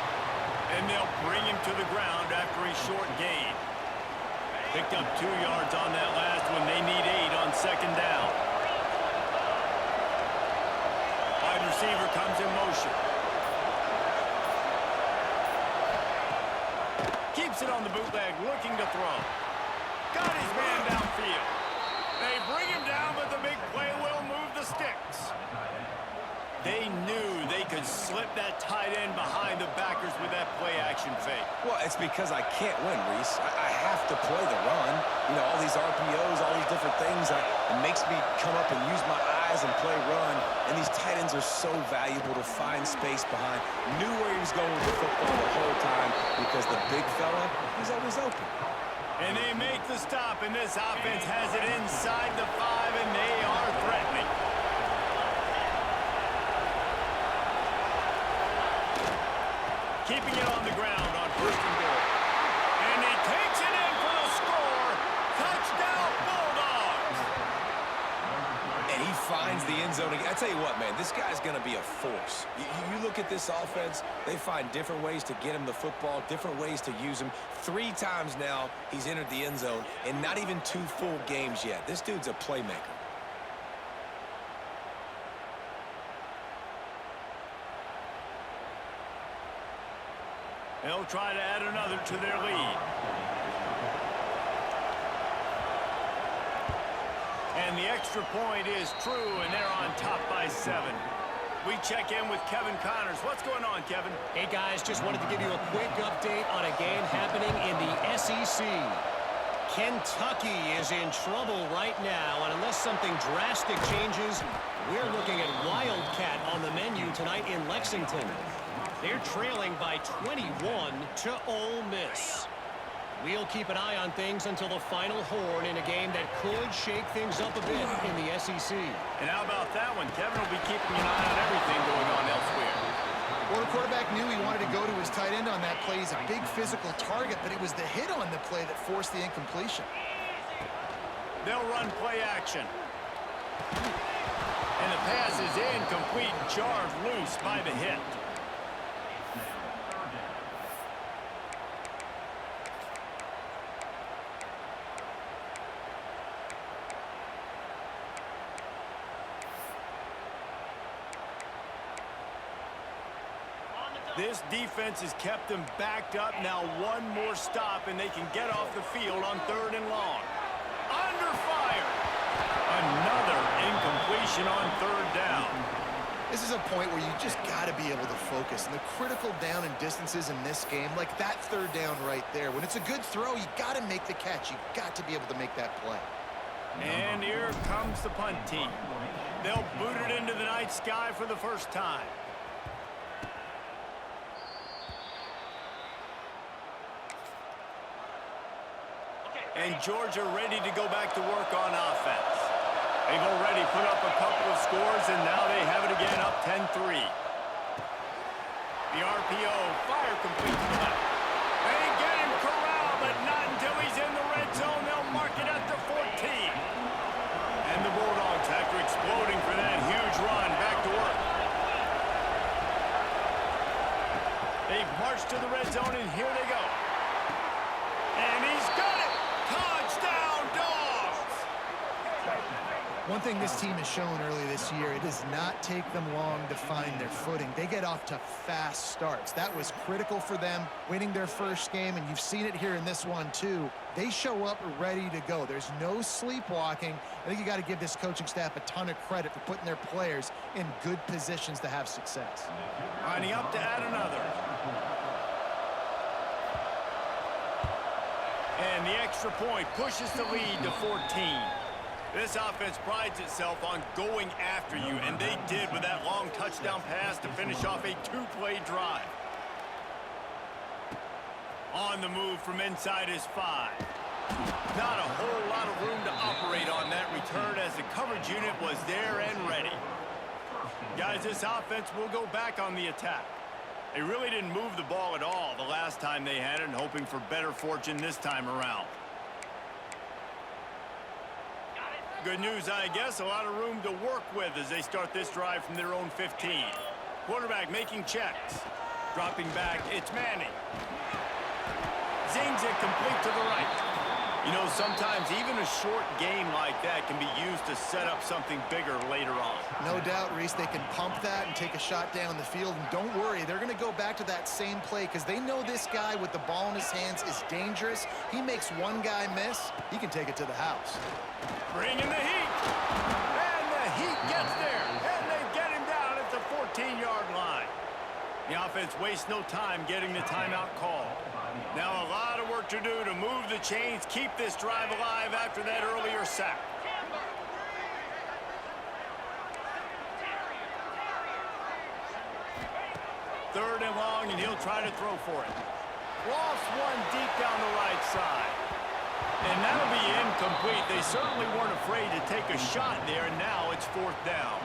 And they'll bring him to the ground after a short gain. Picked up 2 yards on that last one. They need 8 on second down. Wide receiver comes in motion. Keeps it on the bootleg, looking to throw. Got his man downfield. They bring him down, but the big play will move the sticks. They knew they could slip that tight end behind the backers with that play-action fake. Well, it's because I can't win, Reese. I have to play the run. You know, all these RPOs, all these different things. It makes me come up and use my eyes and play run. And these tight ends are so valuable to find space behind. Knew where he was going with the football the whole time because the big fella is always open. And they make the stop, and this offense has it inside the 5, and they are threatening. Keeping it on the ground on first and goal. And he takes it in for the score. Touchdown, Bulldogs. And he finds the end zone. I tell you what, man, this guy's going to be a force. You look at this offense, they find different ways to get him the football, different ways to use him. 3 times now he's entered the end zone, and not even 2 full games yet. This dude's a playmaker. They'll try to add another to their lead. And the extra point is true, and they're on top by 7. We check in with Kevin Connors. What's going on, Kevin? Hey, guys, just wanted to give you a quick update on a game happening in the SEC. Kentucky is in trouble right now, and unless something drastic changes, we're looking at Wildcat on the menu tonight in Lexington. They're trailing by 21 to Ole Miss. We'll keep an eye on things until the final horn in a game that could shake things up a bit in the SEC. And how about that one? Kevin will be keeping an eye on everything going on elsewhere. Well, the quarterback knew he wanted to go to his tight end on that play. He's a big physical target, but it was the hit on the play that forced the incompletion. They'll run play action. And the pass is incomplete, jarred loose by the hit. This defense has kept them backed up. Now one more stop, and they can get off the field on 3rd and long. Under fire. Another incompletion on 3rd down. This is a point where you just got to be able to focus. And the critical down and distances in this game, like that 3rd down right there, when it's a good throw, you got to make the catch. You got to be able to make that play. And here comes the punt team. They'll boot it into the night sky for the first time. And Georgia ready to go back to work on offense. They've already put up a couple of scores, and now they have it again, up 10-3. The RPO, fire complete to the left. They get him corralled, but not until he's in the red zone. They'll mark it at the 14. And the Bulldogs, after exploding for that huge run, back to work. They've marched to the red zone, and here they go. And he's got it! Touchdown, Dogs! One thing this team has shown early this year, it does not take them long to find their footing. They get off to fast starts. That was critical for them winning their first game, and you've seen it here in this one too. They show up ready to go. There's no sleepwalking. I think you got to give this coaching staff a ton of credit for putting their players in good positions to have success. Lining up to add another. And the extra point pushes the lead to 14. This offense prides itself on going after you, and they did with that long touchdown pass to finish off a 2-play drive. On the move from inside his 5. Not a whole lot of room to operate on that return as the coverage unit was there and ready. Guys, this offense will go back on the attack. They really didn't move the ball at all the last time they had it, and hoping for better fortune this time around. Good news, I guess, a lot of room to work with as they start this drive from their own 15. Quarterback making checks. Dropping back, it's Manning. Zings it complete to the right. You know, sometimes even a short game like that can be used to set up something bigger later on. No doubt, Reese, they can pump that and take a shot down the field. And don't worry, they're going to go back to that same play because they know this guy with the ball in his hands is dangerous. He makes one guy miss, he can take it to the house. Bringing the heat. And the heat gets there. And they get him down at the 14-yard line. The offense wastes no time getting the timeout call. Now a lot of work to do to move the chains, keep this drive alive after that earlier sack. Third and long, and he'll try to throw for it. Lost one deep down the right side. And that'll be incomplete. They certainly weren't afraid to take a shot there, and now it's 4th down.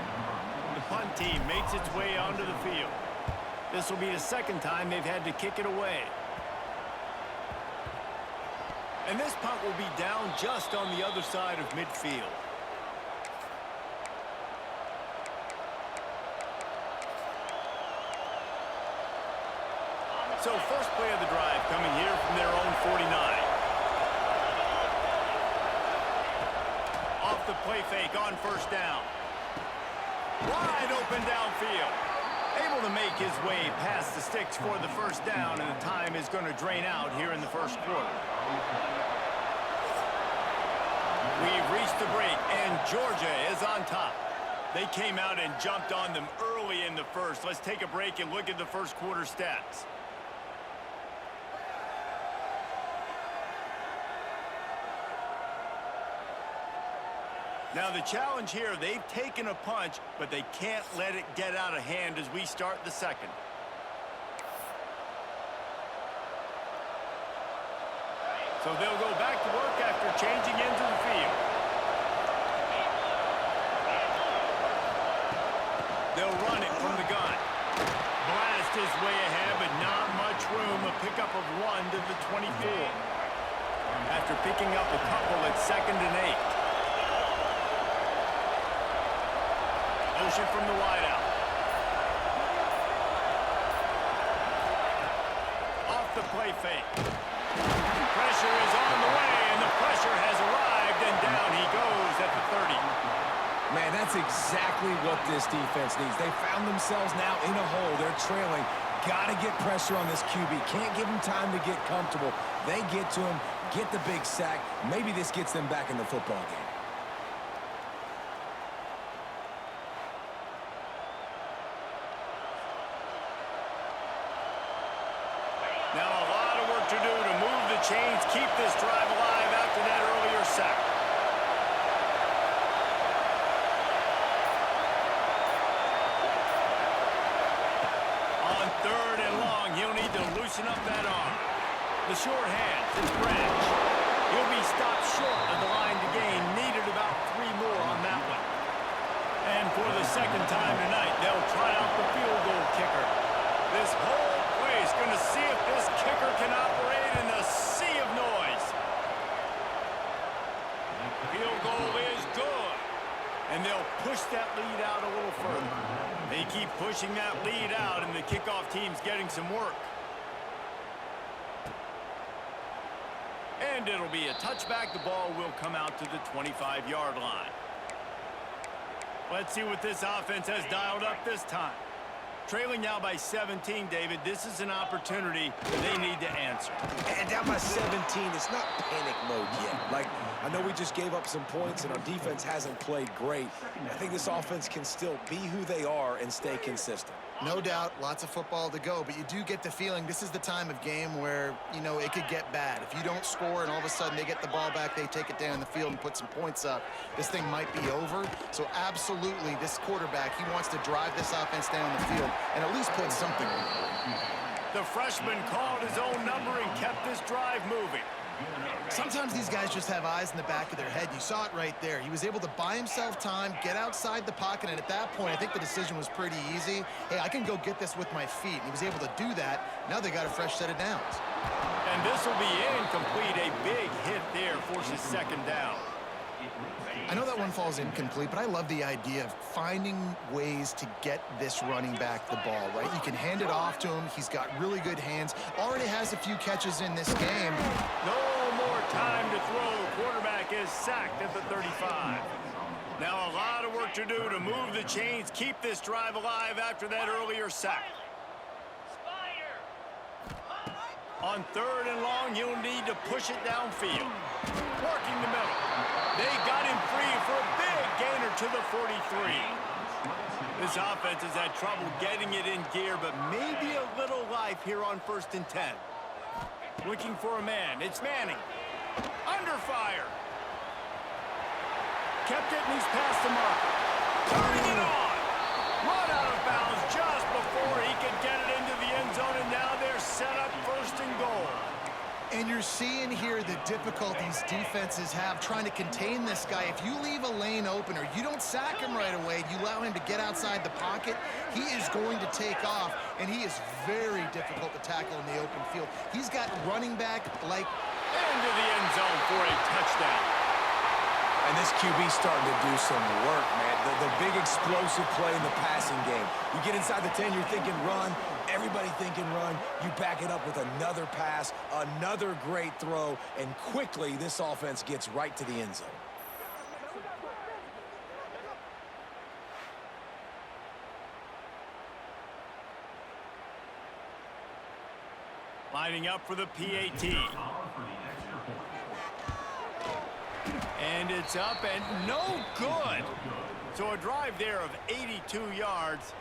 The punt team makes its way onto the field. This will be the second time they've had to kick it away. And this punt will be down just on the other side of midfield. So first play of the drive coming here from their own 49. Off the play fake on first down. Wide open downfield. Able to make his way past the sticks for the first down, and the time is going to drain out here in the first quarter. We've reached the break, and Georgia is on top. They came out and jumped on them early in the first. Let's take a break and look at the first quarter stats. Now the challenge here, they've taken a punch, but they can't let it get out of hand as we start the second. So they'll go back to work after changing into the field. They'll run it from the gun. Blast his way ahead, but not much room, a pickup of 1 to the 24. After picking up a couple at 2nd and 8. Motion from the wideout. Off the play fake. Pressure is on the way, and the pressure has arrived, and down he goes at the 30. Man, that's exactly what this defense needs. They found themselves now in a hole. They're trailing. Got to get pressure on this QB. Can't give him time to get comfortable. They get to him, get the big sack. Maybe this gets them back in the football game. Now a lot of work to do to move the chains, keep this drive alive after that earlier sack. On 3rd and long, he'll need to loosen up that arm. The short hand, it's Branch. He'll be stopped short of the line to gain. Needed about 3 more on that one. And for the 2nd time tonight, they'll try out the field goal kicker. This whole place going to see if this kicker can operate in a sea of noise. Field goal is good. And they'll push that lead out a little further. They keep pushing that lead out, and the kickoff team's getting some work. And it'll be a touchback. The ball will come out to the 25-yard line. Let's see what this offense has dialed up this time. Trailing now by 17, David. This is an opportunity they need to answer. And down by 17, it's not panic mode yet. Like, I know we just gave up some points and our defense hasn't played great. I think this offense can still be who they are and stay consistent. No doubt, lots of football to go, but you do get the feeling this is the time of game where, you know, it could get bad. If you don't score and all of a sudden they get the ball back, they take it down the field and put some points up, this thing might be over. So absolutely, this quarterback, he wants to drive this offense down the field and at least put something on it. The freshman called his own number and kept this drive moving. Sometimes these guys just have eyes in the back of their head. You saw it right there. He was able to buy himself time, get outside the pocket, and at that point, I think the decision was pretty easy. Hey, I can go get this with my feet. And he was able to do that. Now they got a fresh set of downs. And this will be incomplete. A big hit there forces 2nd down. I know that one falls incomplete, but I love the idea of finding ways to get this running back the ball, right? You can hand it off to him. He's got really good hands. Already has a few catches in this game. No more time to throw. Quarterback is sacked at the 35. Now a lot of work to do to move the chains, keep this drive alive after that earlier sack. On 3rd and long, you'll need to push it downfield. Working the middle. They got him free for a big gainer to the 43. This offense has had trouble getting it in gear, but maybe a little life here on 1st and 10. Looking for a man. It's Manning. Under fire. Kept it and he's past the mark. Turning it on. Run out of bounds just before he could get it into the end zone, and now they're set up 1st and goal. And you're seeing here the difficulties defenses have trying to contain this guy. If you leave a lane open or you don't sack him right away, you allow him to get outside the pocket, he is going to take off, and he is very difficult to tackle in the open field. He's got running back like... Into the end zone for a touchdown. And this QB's starting to do some work, man. The big explosive play in the passing game. You get inside the 10, you're thinking run. Everybody thinking run. You back it up with another pass, another great throw, and quickly this offense gets right to the end zone. Lining up for the PAT. And it's up and no good. So a drive there of 82 yards.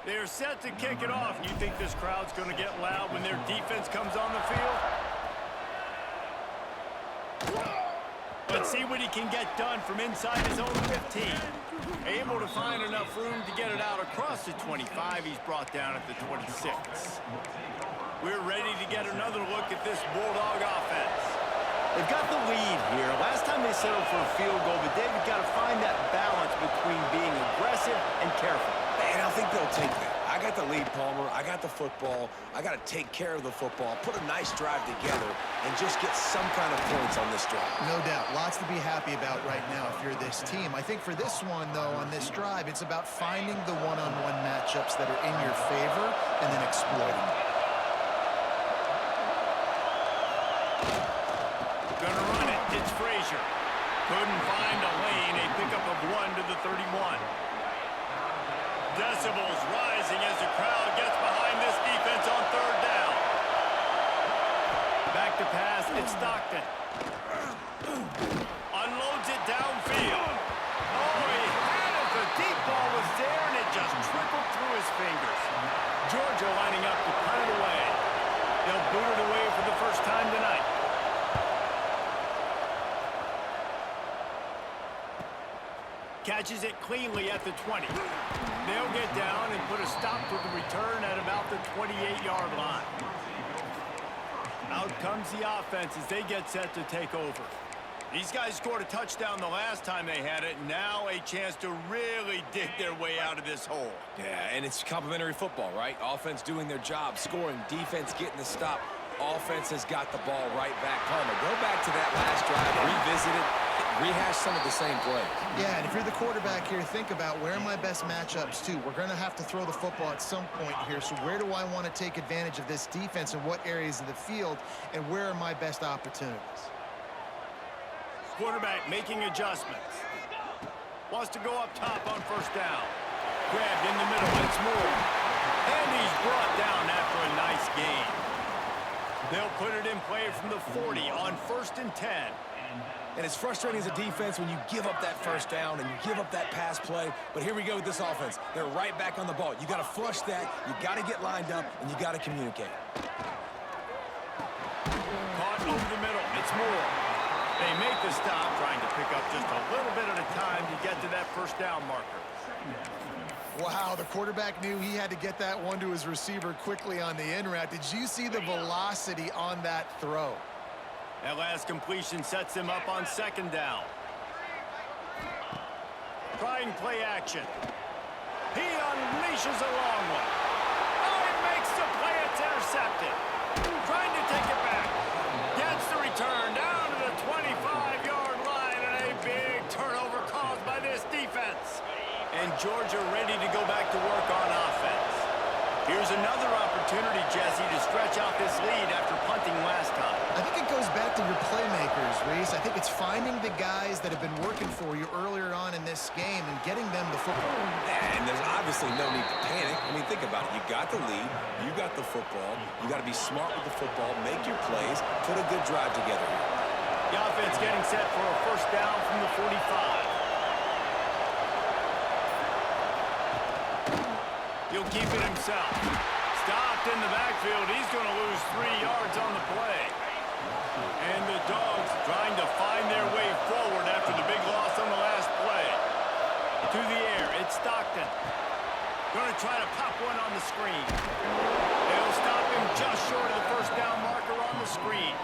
They're set to kick it off. You think this crowd's going to get loud when their defense comes on the field? Let's see what he can get done from inside his own 15. Able to find enough room to get it out across the 25. He's brought down at the 26. We're ready to get another look at this Bulldog offense. They've got the lead here. Last time they settled for a field goal, but David got to find that balance between being aggressive and careful. And I think they'll take that. I got the the lead, Palmer. I got the football. I got to take care of the football, put a nice drive together, and just get some kind of points on this drive. No doubt. Lots to be happy about right now if you're this team. I think for this one, though, on this drive, it's about finding the one-on-one matchups that are in your favor and then exploiting them. Gonna run it. It's Frazier. Couldn't find a lane. A pickup of 1 to the 31. Decibels rising as the crowd gets behind this defense on third down. Back to pass. It's Stockton. Unloads it downfield. Oh, he had it. The deep ball was there, and it just trickled through his fingers. Georgia lining up to punt it away. They'll boot it away for the first time tonight. Catches it cleanly at the 20. They'll get down and put a stop to the return at about the 28-yard line. Out comes the offense as they get set to take over. These guys scored a touchdown the last time they had it. Now a chance to really dig their way out of this hole. Yeah, and it's complimentary football, right? Offense doing their job, scoring, defense getting the stop. Offense has got the ball right back. Palmer, go back to that last drive, revisit it, rehash some of the same plays. Yeah, and if you're the quarterback here, think about where are my best matchups too. We're going to have to throw the football at some point here, so where do I want to take advantage of this defense and what areas of the field, and where are my best opportunities? Quarterback making adjustments. Wants to go up top on first down. Grabbed in the middle, it's Moore. And he's brought down after a nice gain. They'll put it in play from the 40 on 1st and 10. And it's frustrating as a defense when you give up that first down and you give up that pass play. But here we go with this offense. They're right back on the ball. You got to flush that. You got to get lined up, and you got to communicate. Caught over the middle. It's Moore. They make the stop, trying to pick up just a little bit at a time to get to that first down marker. Wow, the quarterback knew he had to get that one to his receiver quickly on the in route. Did you see the velocity on that throw? That last completion sets him up on 2nd down. Trying play action. He unleashes a long one. Oh, he makes the play. It's intercepted. Trying to take it back. Gets the return down to the 25-yard line, and a big turnover caused by this defense. And Georgia ready to go back to work on offense. Here's another opportunity, Jesse, to stretch out this lead after punting last time. I think it goes back to your playmakers, Reese. I think it's finding the guys that have been working for you earlier on in this game and getting them the football. And there's obviously no need to panic. I mean, think about it. You got the lead. You got the football. You got to be smart with the football, make your plays, put a good drive together. The offense getting set for a first down from the 45. He'll keep it himself. Stopped in the backfield. He's going to lose 3 yards on the play. And the Dogs trying to find their way forward after the big loss on the last play. To the air, it's Stockton. Going to try to pop one on the screen. They'll stop him just short of the first down marker on the screen.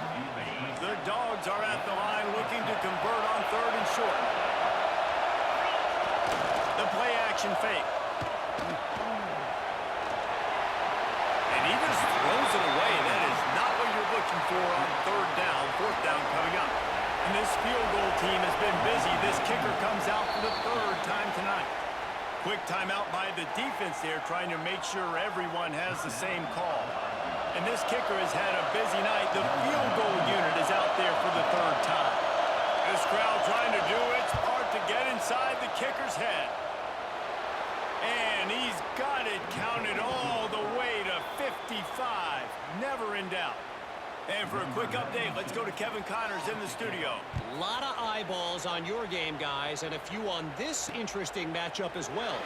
The Dogs are at the line looking to convert on 3rd and short. The play action fake. He just throws it away, and that is not what you're looking for on 3rd down, 4th down coming up. And this field goal team has been busy. This kicker comes out for the 3rd time tonight. Quick timeout by the defense there, trying to make sure everyone has the same call. And this kicker has had a busy night. The field goal unit is out there for the 3rd time. This crowd trying to do its part to get inside the kicker's head. And he's got it counted all the way to 55. Never in doubt. And for a quick update, let's go to Kevin Connors in the studio. A lot of eyeballs on your game, guys, and a few on this interesting matchup as well.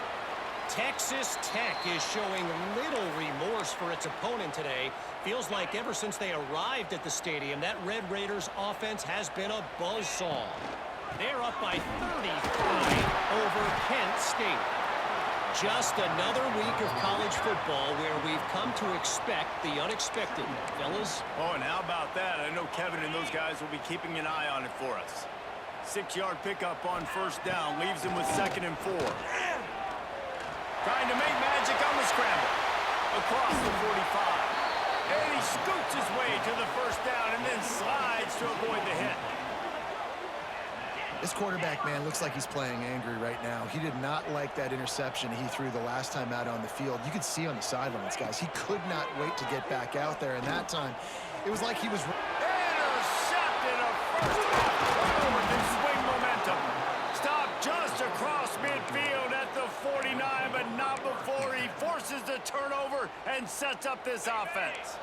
Texas Tech is showing little remorse for its opponent today. Feels like ever since they arrived at the stadium, that Red Raiders offense has been a buzzsaw. They're up by 35 over Kent State. Just another week of college football where we've come to expect the unexpected, fellas. Oh, and how about that? I know Kevin and those guys will be keeping an eye on it for us. 6-yard pickup on 1st down leaves him with 2nd and 4. Trying to make magic on the scramble. across the 45. And he scoots his way to the first down and then slides to avoid the hit. This quarterback, man, looks like he's playing angry right now. He did not like that interception he threw the last time out on the field. You could see on the sidelines, guys, he could not wait to get back out there. And that time, it was like he was... Intercepted a first half turnover to swing momentum. Stopped just across midfield at the 49, but not before he forces the turnover and sets up this offense.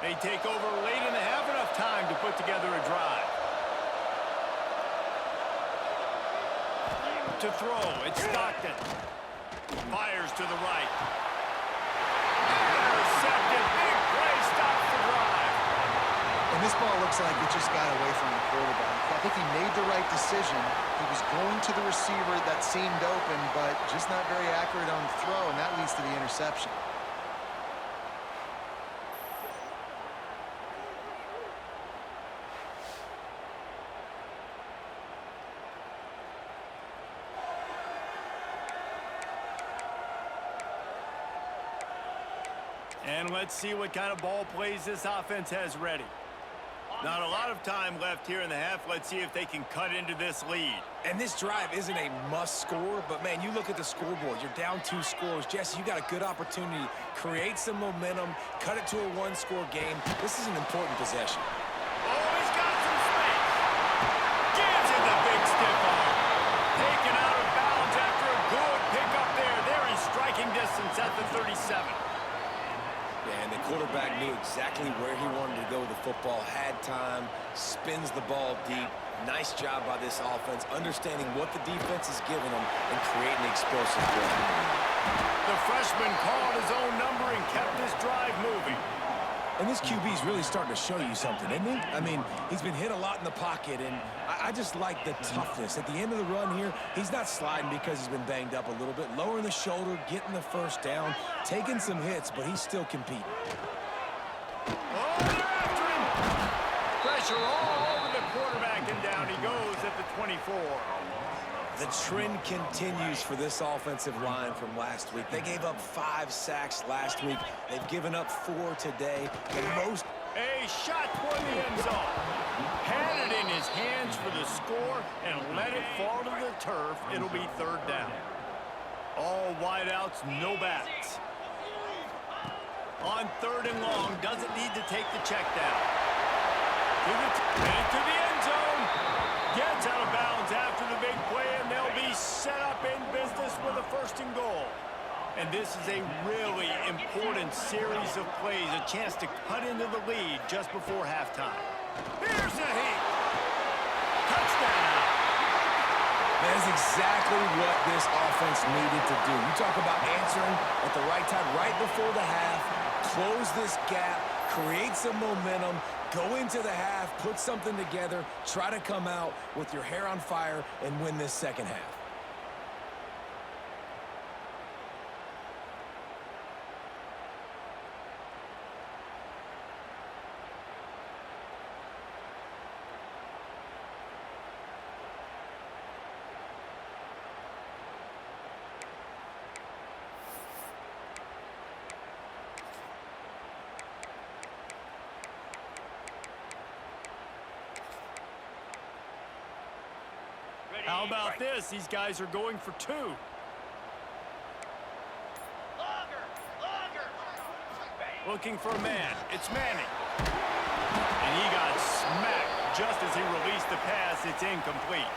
They take over late and have enough time to put together a drive. To throw, it's Stockton. Fires to the right. Intercepted, big play, stops the drive. And this ball looks like it just got away from the quarterback. I think he made the right decision. He was going to the receiver that seemed open, but just not very accurate on the throw, and that leads to the interception. And let's see what kind of ball plays this offense has ready. Not a lot of time left here in the half. Let's see if they can cut into this lead. And this drive isn't a must score, but man, you look at the scoreboard, you're down 2 scores. Jesse, you got a good opportunity. Create some momentum, cut it to a 1-score game. This is an important possession. Oh, he's got some space. Gives him the big stiff arm. Taken out of bounds after a good pickup there. They're in striking distance at the 37. Yeah, and the quarterback knew exactly where he wanted to go with the football, had time, spins the ball deep. Nice job by this offense, understanding what the defense is giving them and creating explosive play. The freshman called his own number and kept this drive moving. And this QB is really starting to show you something, isn't he? I mean, he's been hit a lot in the pocket, and I just like the toughness. At the end of the run here, he's not sliding because he's been banged up a little bit. Lowering the shoulder, getting the first down, taking some hits, but he's still competing. Oh, they're after him. Pressure all over the quarterback, and down he goes at the 24. The trend continues for this offensive line from last week. They gave up 5 sacks last week. They've given up 4 today. The most... A shot toward the end zone. Had it in his hands for the score and let it fall to the turf. It'll be 3rd down. All wideouts, no backs. On 3rd and long, doesn't need to take the check down. To the end zone. Gets out of bounds after the big play, and they'll be set up in business with a 1st and goal. And this is a really important series of plays, a chance to cut into the lead just before halftime. Here's a heat. Touchdown. That is exactly what this offense needed to do. You talk about answering at the right time, right before the half, close this gap, create some momentum, go into the half, put something together, try to come out with your hair on fire and win this second half. How about this? These guys are going for 2. Looking for a man. It's Manning. And he got smacked just as he released the pass. It's incomplete.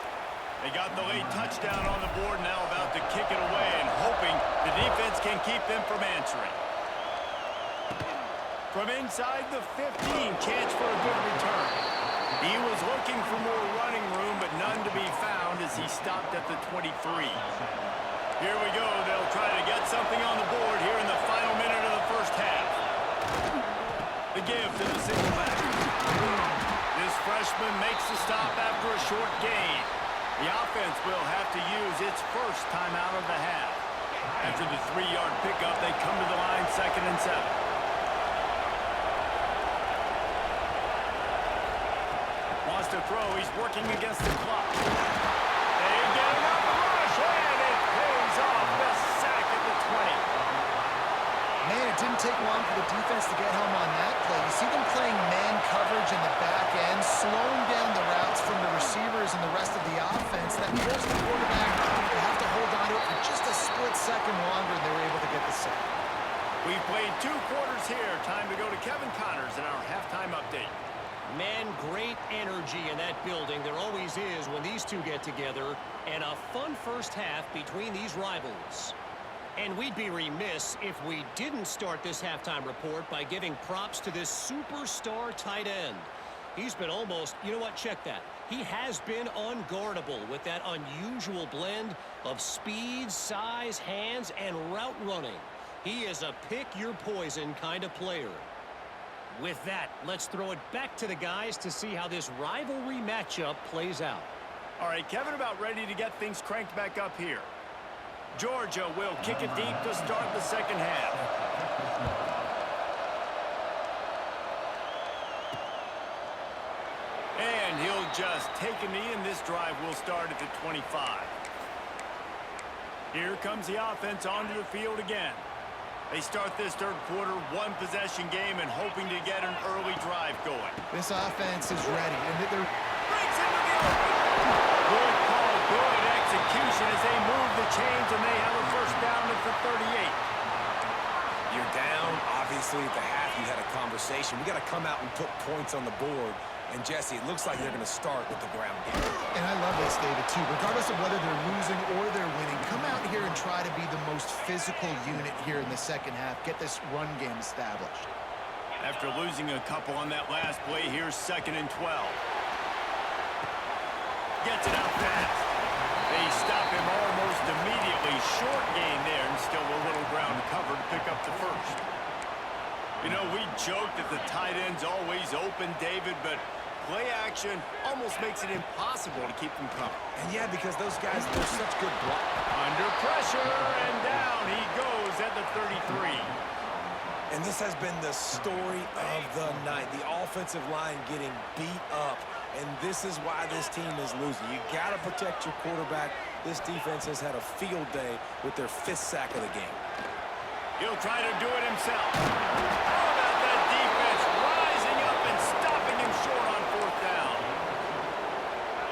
They got the late touchdown on the board, now about to kick it away and hoping the defense can keep them from answering. From inside the 15, chance for a good return. He was looking for more running room, but none to be found as he stopped at the 23. Here we go. They'll try to get something on the board here in the final minute of the first half. The give to the single back. This freshman makes the stop after a short gain. The offense will have to use its first timeout of the half. After the 3-yard pickup, they come to the line 2nd and 7. To throw, he's working against the clock. They get another rush, and it pays off. The sack at the 20. Man, it didn't take long for the defense to get home on that play. You see them playing man coverage in the back end, slowing down the routes from the receivers and the rest of the offense. That forced the quarterback to have to hold on to it for just a split second longer, and they were able to get the sack. We've played 2 quarters here. Time to go to Kevin Connors in our halftime update. Man, great energy in that building. There always is when these two get together. And a fun first half between these rivals. And we'd be remiss if we didn't start this halftime report by giving props to this superstar tight end. He's been almost, you know what, check that. He has been unguardable with that unusual blend of speed, size, hands, and route running. He is a pick-your-poison kind of player. With that, let's throw it back to the guys to see how this rivalry matchup plays out. All right, Kevin about ready to get things cranked back up here. Georgia will kick it deep to start the second half. And he'll just take a knee, and this drive will start at the 25. Here comes the offense onto the field again. They start this third quarter, 1-possession game, and hoping to get an early drive going. This offense is ready, and they're... Breaks into the open. Good call, good execution as they move the chains, and they have a first down at the 38. You're down. Obviously, at the half, you had a conversation. We got to come out and put points on the board. And, Jesse, it looks like they're going to start with the ground game. And I love this, David, too. Regardless of whether they're losing or they're winning, come out here and try to be the most physical unit here in the second half. Get this run game established. After losing a couple on that last play, here's 2nd and 12. Gets it out fast. They stop him almost immediately. Short gain there, and still a little ground cover to pick up the first. You know, we joke that the tight end's always open, David, but play action almost makes it impossible to keep them coming. And, yeah, because those guys, they're such good block. Under pressure, and down he goes at the 33. And this has been the story of the night. The offensive line getting beat up. And this is why this team is losing. You got to protect your quarterback. This defense has had a field day with their 5th sack of the game. He'll try to do it himself. How about that defense rising up and stopping him short on 4th down?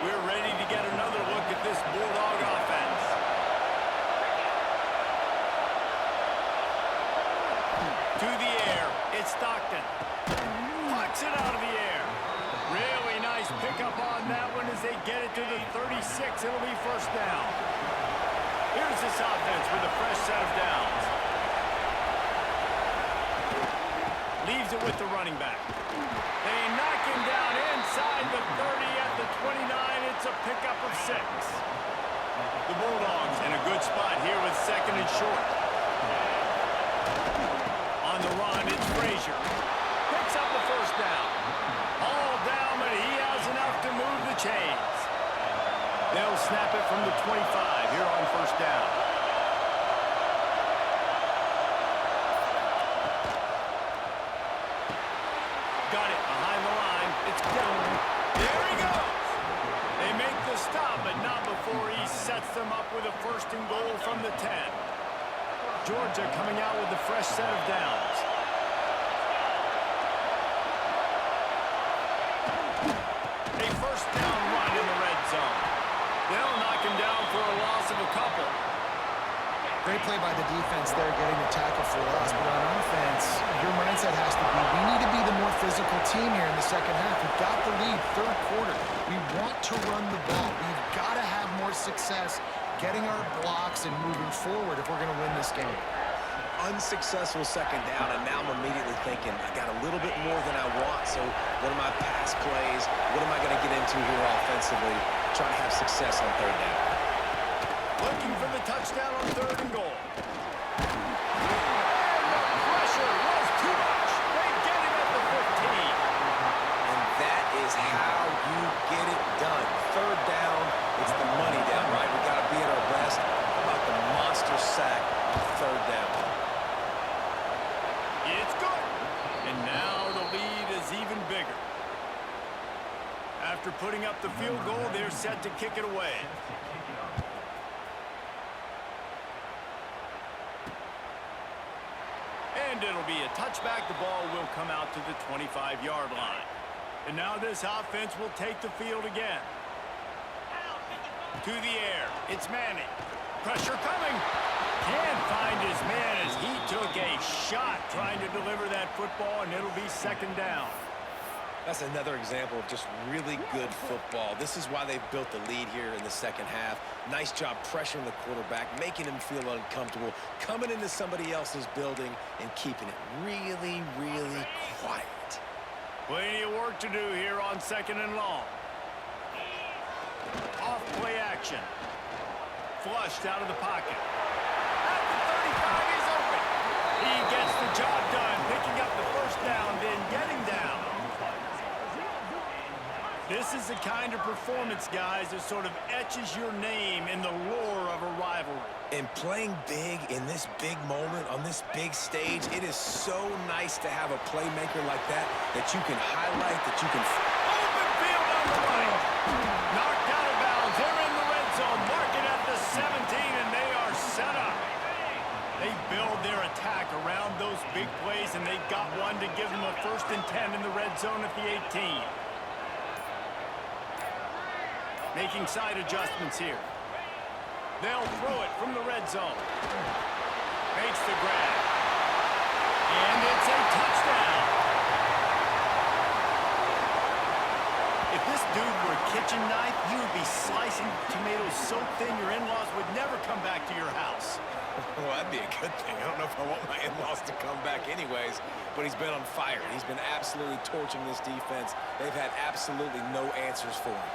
We're ready to get another look at this Bulldog offense. To the air, it's Stockton. Pucks it out of the air. Really nice pickup on that one as they get it to the 36. It'll be first down. Here's this offense with a fresh set of downs. Leaves it with the running back. They knock him down inside the 30 at the 29. It's a pickup of 6. The Bulldogs in a good spot here with 2nd and short. On the run, it's Frazier. Picks up the first down. All down, but he has enough to move the chains. They'll snap it from the 25 here on first down. Got it behind the line. It's down. There he goes. They make the stop, but not before he sets them up with a 1st and goal from the 10. Georgia coming out with a fresh set of downs. A first down run in the red zone. They'll knock him down for a loss of a couple. Great play by the defense there, getting the tackle for loss. But on offense, your mindset has to be, we need to be the more physical team here in the second half. We've got the lead, 3rd quarter. We want to run the ball. We've got to have more success getting our blocks and moving forward if we're going to win this game. Unsuccessful 2nd down, and now I'm immediately thinking, I got a little bit more than I want. So what are my pass plays? What am I going to get into here offensively? Try to have success on 3rd down. Looking for the touchdown on 3rd and goal. And the pressure was too much. They get him at the 15. And that is how you get it done. 3rd down, it's the money down, right? We got to be at our best about the monster sack on 3rd down. It's good. And now the lead is even bigger. After putting up the field goal, they're set to kick it away. And it'll be a touchback. The ball will come out to the 25-yard line. And now this offense will take the field again. To the air. It's Manning. Pressure coming. Can't find his man as he took a shot trying to deliver that football, and it'll be second down. That's another example of just really good football. This is why they've built the lead here in the second half. Nice job pressuring the quarterback, making him feel uncomfortable, coming into somebody else's building and keeping it really, really quiet. Plenty of work to do here on second and long. Off play action. Flushed out of the pocket. At the 35, he's open. He gets the job done, picking up the first down, then getting down. This is the kind of performance, guys, that sort of etches your name in the lore of a rivalry. And playing big in this big moment, on this big stage, it is so nice to have a playmaker like that you can highlight, that you can... Open field on the right. Knocked out of bounds. They're in the red zone. Mark it at the 17, and they are set up. They build their attack around those big plays, and they got one to give them a 1st and 10 in the red zone at the 18. Making side adjustments here. They'll throw it from the red zone. Makes the grab. And it's a touchdown. If this dude were a kitchen knife, you would be slicing tomatoes so thin your in-laws would never come back to your house. Well, that'd be a good thing. I don't know if I want my in-laws to come back anyways, but he's been on fire. He's been absolutely torching this defense. They've had absolutely no answers for him.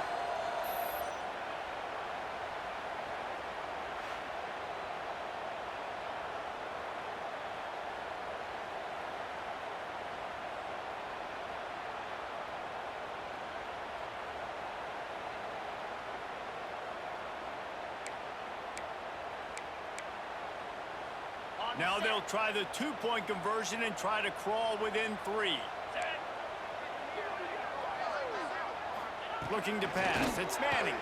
Now they'll try the two-point conversion and try to crawl within 3. Looking to pass. It's Manning.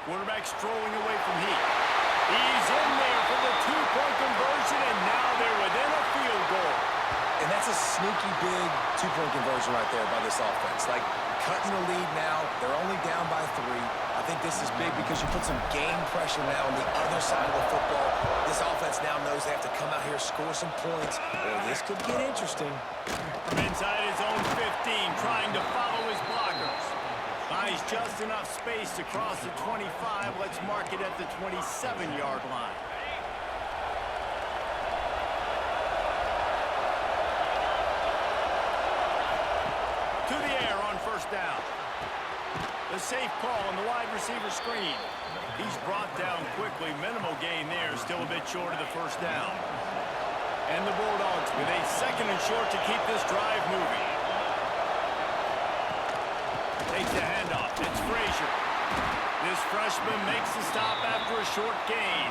Quarterback strolling away from Heat. He's in there for the two-point conversion, and now they're within a field goal. And that's a sneaky big two-point conversion right there by this offense. Like, cutting the lead now. They're only down by 3. I think this is big because you put some game pressure now on the other side of the football. This offense now knows they have to come out here, score some points, or this could get interesting. From inside his own 15, trying to follow his blockers. Finds just enough space to cross the 25. Let's mark it at the 27-yard line. To the air on first down. The safe call on the wide receiver screen. He's brought down quickly. Minimal gain there. Still a bit short of the first down. And the Bulldogs with a 2nd and short to keep this drive moving. Takes the handoff. It's Frazier. This freshman makes the stop after a short gain.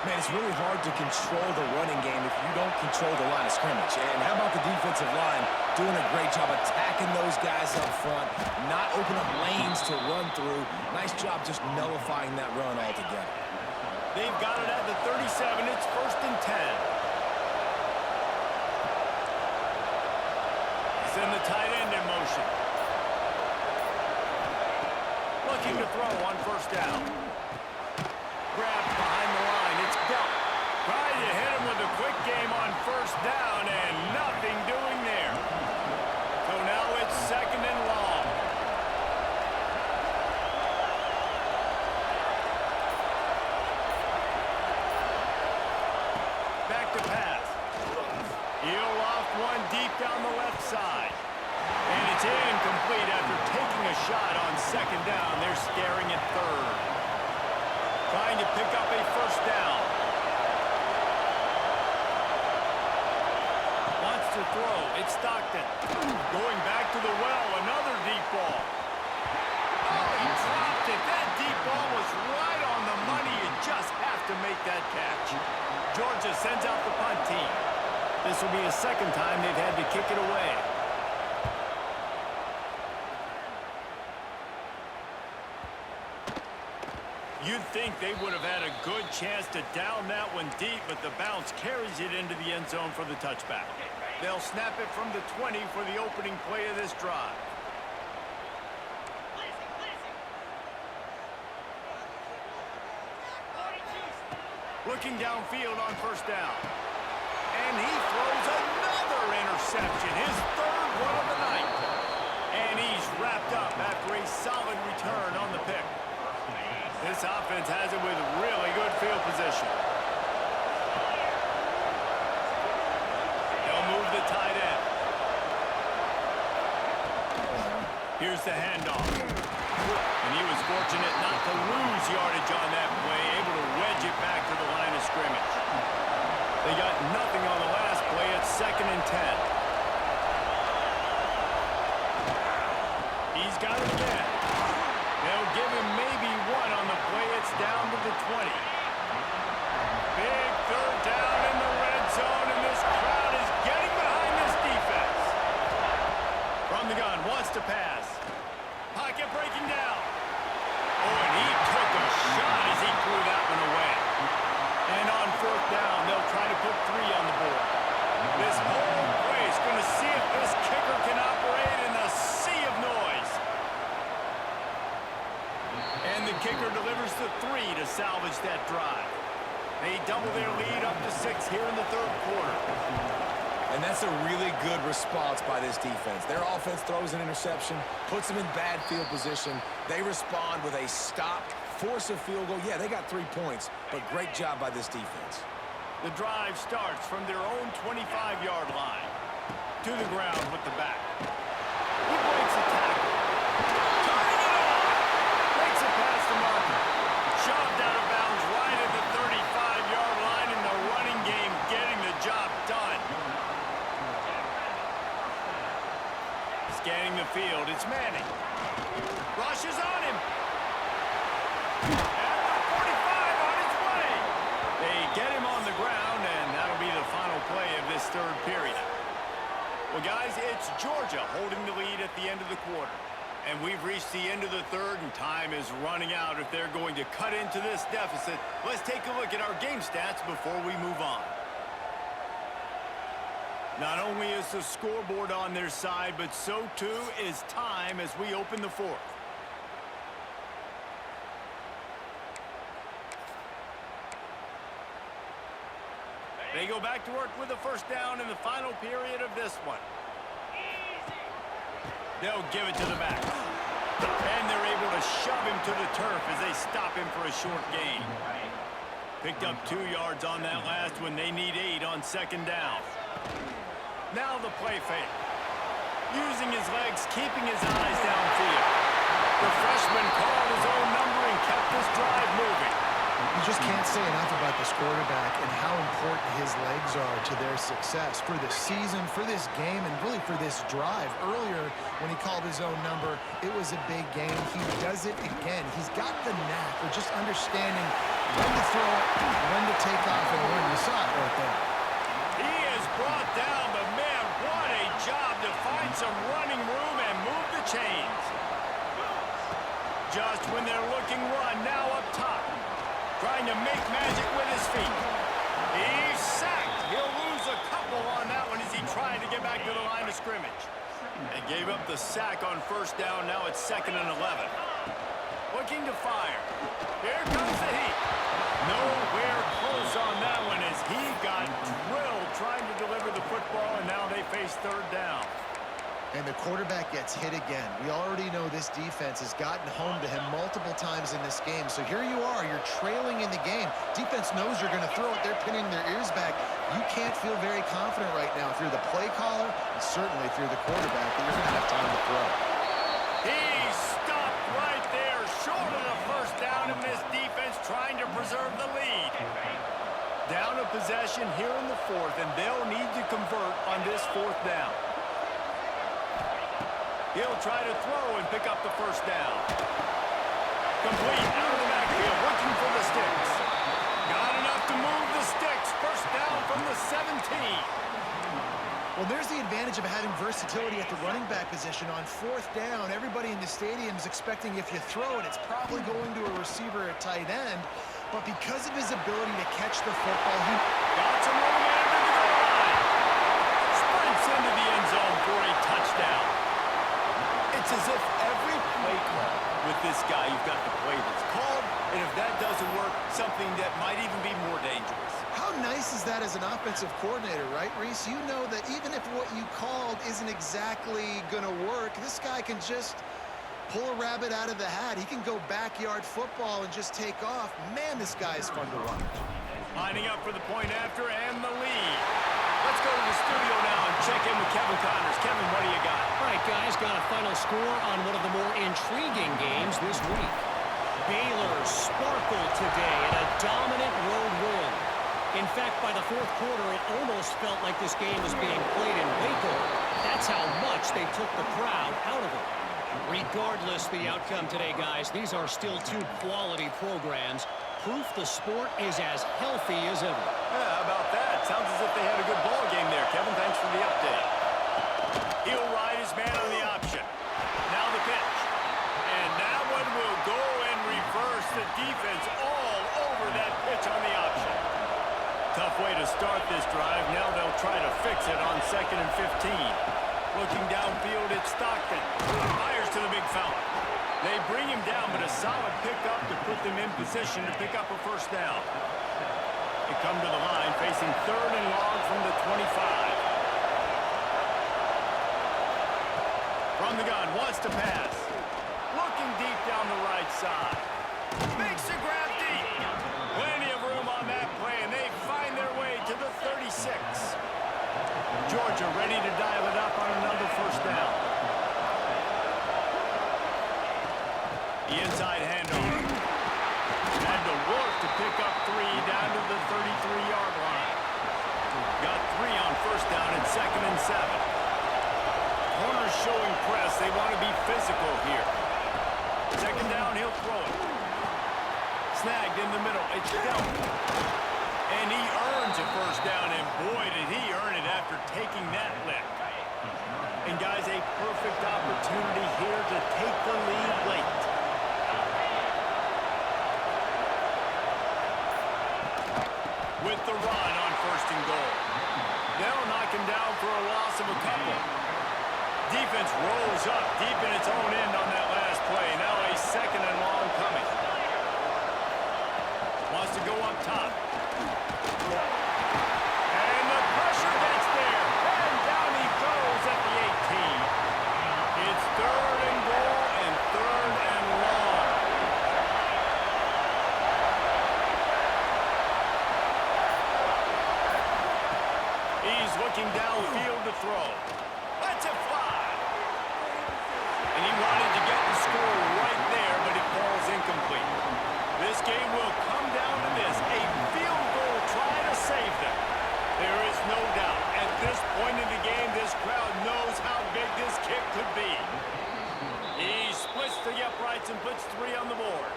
Man, it's really hard to control the running game if you don't control the line of scrimmage. And how about the defensive line doing a great job attacking those guys up front, not opening up lanes to run through. Nice job just nullifying that run altogether. They've got it at the 37. It's 1st and 10. Send the tight end in motion. Looking to throw on first down. Grabbed behind the line. It's Belt. Trying to hit him with a quick game on first down, and nothing doing there. So now it's 2nd and long. Back to pass. He'll loft one deep down the left side. And it's incomplete after taking a shot on 2nd down. They're staring at 3rd. Trying to pick up a first down. Wants to throw. It's Stockton. Going back to the well. Another deep ball. Oh, he dropped it. That deep ball was right on the money. You just have to make that catch. Georgia sends out the punt team. This will be the 2nd time they've had to kick it away. You'd think they would have had a good chance to down that one deep, but the bounce carries it into the end zone for the touchback. They'll snap it from the 20 for the opening play of this drive. Looking downfield on first down. And he throws another interception, his third one of the night. And he's wrapped up after a solid return on the pick. This offense has it with really good field position. They'll move the tight end. Here's the handoff. And he was fortunate not to lose yardage on that play, able to wedge it back to the line of scrimmage. They got nothing on the last play at 2nd and 10. He's got it again. They'll give him maybe one on the play. It's down to the 20. Big third down in the red zone, and this crowd is getting behind this defense. From the gun, wants to pass. Pocket breaking down. Oh, and he took a shot as he threw that one away. And on 4th down, they'll try to put 3 on the board. This whole play is going to see if this kicker can operate in a sea of noise. And the kicker delivers the 3 to salvage that drive. They double their lead up to 6 here in the 3rd quarter. And that's a really good response by this defense. Their offense throws an interception, puts them in bad field position. They respond with a stop, force a field goal. Yeah, they got 3 points, but great job by this defense. The drive starts from their own 25-yard line. To the ground with the back. He breaks a tackle. Tying it up. Makes it past the marker. Shoved out of bounds right at the 35-yard line in the running game, getting the job done. Scanning the field, it's Manning. Rushes on him. At the 45 on its way. They get him on the ground, and that'll be the final play of this 3rd period. Well, guys, it's Georgia holding the lead at the end of the quarter. And we've reached the end of the 3rd, and time is running out if they're going to cut into this deficit. Let's take a look at our game stats before we move on. Not only is the scoreboard on their side, but so too is time as we open the 4th. They go back to work with a first down in the final period of this one. They'll give it to the back. And they're able to shove him to the turf as they stop him for a short gain. Picked up 2 yards on that last one. They need 8 on 2nd down. Now the play fake. Using his legs, keeping his eyes downfield. The freshman called his own number and kept this drive moving. You just can't say enough about this quarterback and how important his legs are to their success for the season, for this game, and really for this drive. Earlier, when he called his own number, it was a big game. He does it again. He's got the knack of just understanding when to throw it, when to take off, and when you saw it right there. He is brought down, but man, what a job to find some running room and move the chains. Just when they're looking run, now up top. Trying to make magic with his feet. He's sacked. He'll lose a couple on that one as he tried to get back to the line of scrimmage. And gave up the sack on first down. Now it's 2nd and 11. Looking to fire. Here comes the heat. Nowhere close on that one as he got drilled trying to deliver the football, and now they face 3rd down. And the quarterback gets hit again. We already know this defense has gotten home to him multiple times in this game. So here you are, you're trailing in the game. Defense knows you're going to throw it. They're pinning their ears back. You can't feel very confident right now if you're the play caller, and certainly if you're the quarterback, that you're going to have time to throw. He stopped right there, short of the first down, and this defense trying to preserve the lead. Down a possession here in the 4th, and they'll need to convert on this 4th down. He'll try to throw and pick up the first down. Complete out of the backfield, looking for the sticks. Got enough to move the sticks. First down from the 17. Well, there's the advantage of having versatility at the running back position. On fourth down, everybody in the stadium is expecting if you throw it, it's probably going to a receiver at tight end. But because of his ability to catch the football, he got some room under the goal line. Sprints into the end zone for a touchdown. It's as if every play call with this guy, you've got the play that's called, and if that doesn't work, something that might even be more dangerous. How nice is that as an offensive coordinator, right, Reese? You know that even if what you called isn't exactly going to work, this guy can just pull a rabbit out of the hat. He can go backyard football and just take off. Man, this guy is fun to watch. Lining up for the point after and the lead. Let's go to the studio now and check in with Kevin Connors. Kevin, what do you got? All right, guys, got a final score on one of the more intriguing games this week. Baylor sparkled today in a dominant road win. In fact, by the fourth quarter, it almost felt like this game was being played in Waco. That's how much they took the crowd out of it. Regardless the outcome today, guys, these are still two quality programs. Proof the sport is as healthy as ever. Yeah, how about that? Sounds as if they had a good ball game there. Kevin, thanks for the update. He'll ride his man on the option. Now the pitch. And that one will go and reverse the defense all over that pitch on the option. Tough way to start this drive. Now they'll try to fix it on 2nd and 15. Looking downfield, it's Stockton. Fires to the big fella. They bring him down, but a solid pickup to put them in position to pick up a first down. They come to the line, facing 3rd and long from the 25. From the gun, wants to pass. Looking deep down the right side. Makes the grab deep. Plenty of room on that play, and they find their way to the 36. Georgia ready to dial it up on another first down. The inside handoff. Had to work to pick up 3 down to the 33-yard line. Got 3 on first down and 2nd and 7. Corners showing press. They want to be physical here. 2nd down, he'll throw it. Snagged in the middle. It's Delton. And he earns a first down, and boy, did he earn it after taking that lift. And guys, a perfect opportunity here to take the lead late. With the run on 1st and goal. They'll knock him down for a loss of a couple. Defense rolls up deep in its own end on that last play. Now a 2nd and long coming. Wants to go up top. And the pressure gets there. And down he goes at the 18. It's 3rd and goal and 3rd and long. He's looking downfield to throw. That's a fly. And he wanted to get the score right there, but it falls incomplete. This game will come down to this. A field goal try to save them. There is no doubt. At this point in the game, this crowd knows how big this kick could be. He splits the uprights and puts 3 on the board.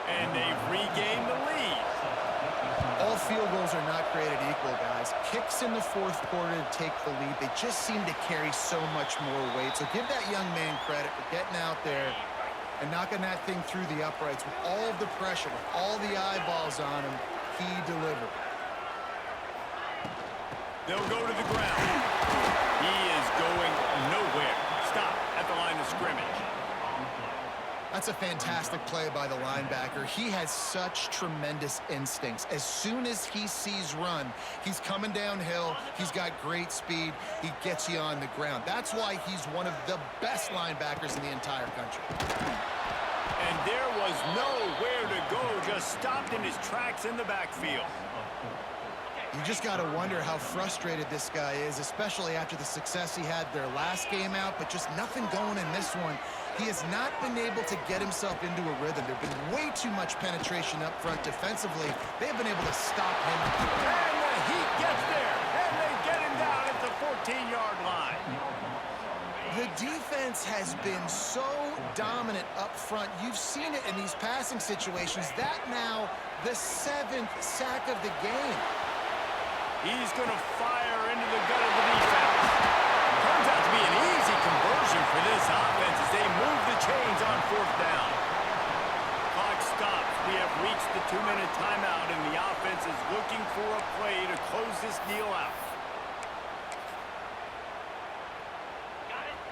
And they've regained the lead. All field goals are not created equal, guys. Kicks in the fourth quarter to take the lead. They just seem to carry so much more weight. So give that young man credit for getting out there and knocking that thing through the uprights with all of the pressure, with all the eyeballs on him. He delivered. They'll go to the ground. He is going nowhere. Stop at the line of scrimmage. That's a fantastic play by the linebacker. He has such tremendous instincts. As soon as he sees run, he's coming downhill. He's got great speed. He gets you on the ground. That's why he's one of the best linebackers in the entire country. And there was nowhere to go, just stopped in his tracks in the backfield. You just got to wonder how frustrated this guy is, especially after the success he had their last game out, but just nothing going in this one. He has not been able to get himself into a rhythm. There's been way too much penetration up front defensively. They've been able to stop him. And the Heat gets there, and they get him down at the 14-yard line. The defense has been so dominant up front. You've seen it in these passing situations. That now the 7th sack of the game. He's going to fire into the gut of the defense. deal out.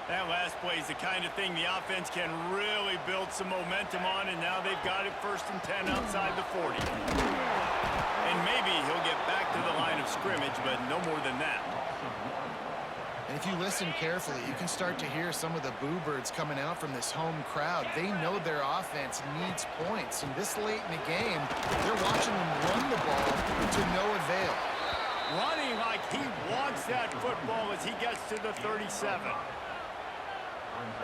That last play is the kind of thing the offense can really build some momentum on, and now they've got it 1st and 10 outside the 40. And maybe he'll get back to the line of scrimmage, but no more than that. And if you listen carefully, you can start to hear some of the boo birds coming out from this home crowd. They know their offense needs points, and this late in the game, they're watching them run the ball to no avail. Running like he wants that football as he gets to the 37.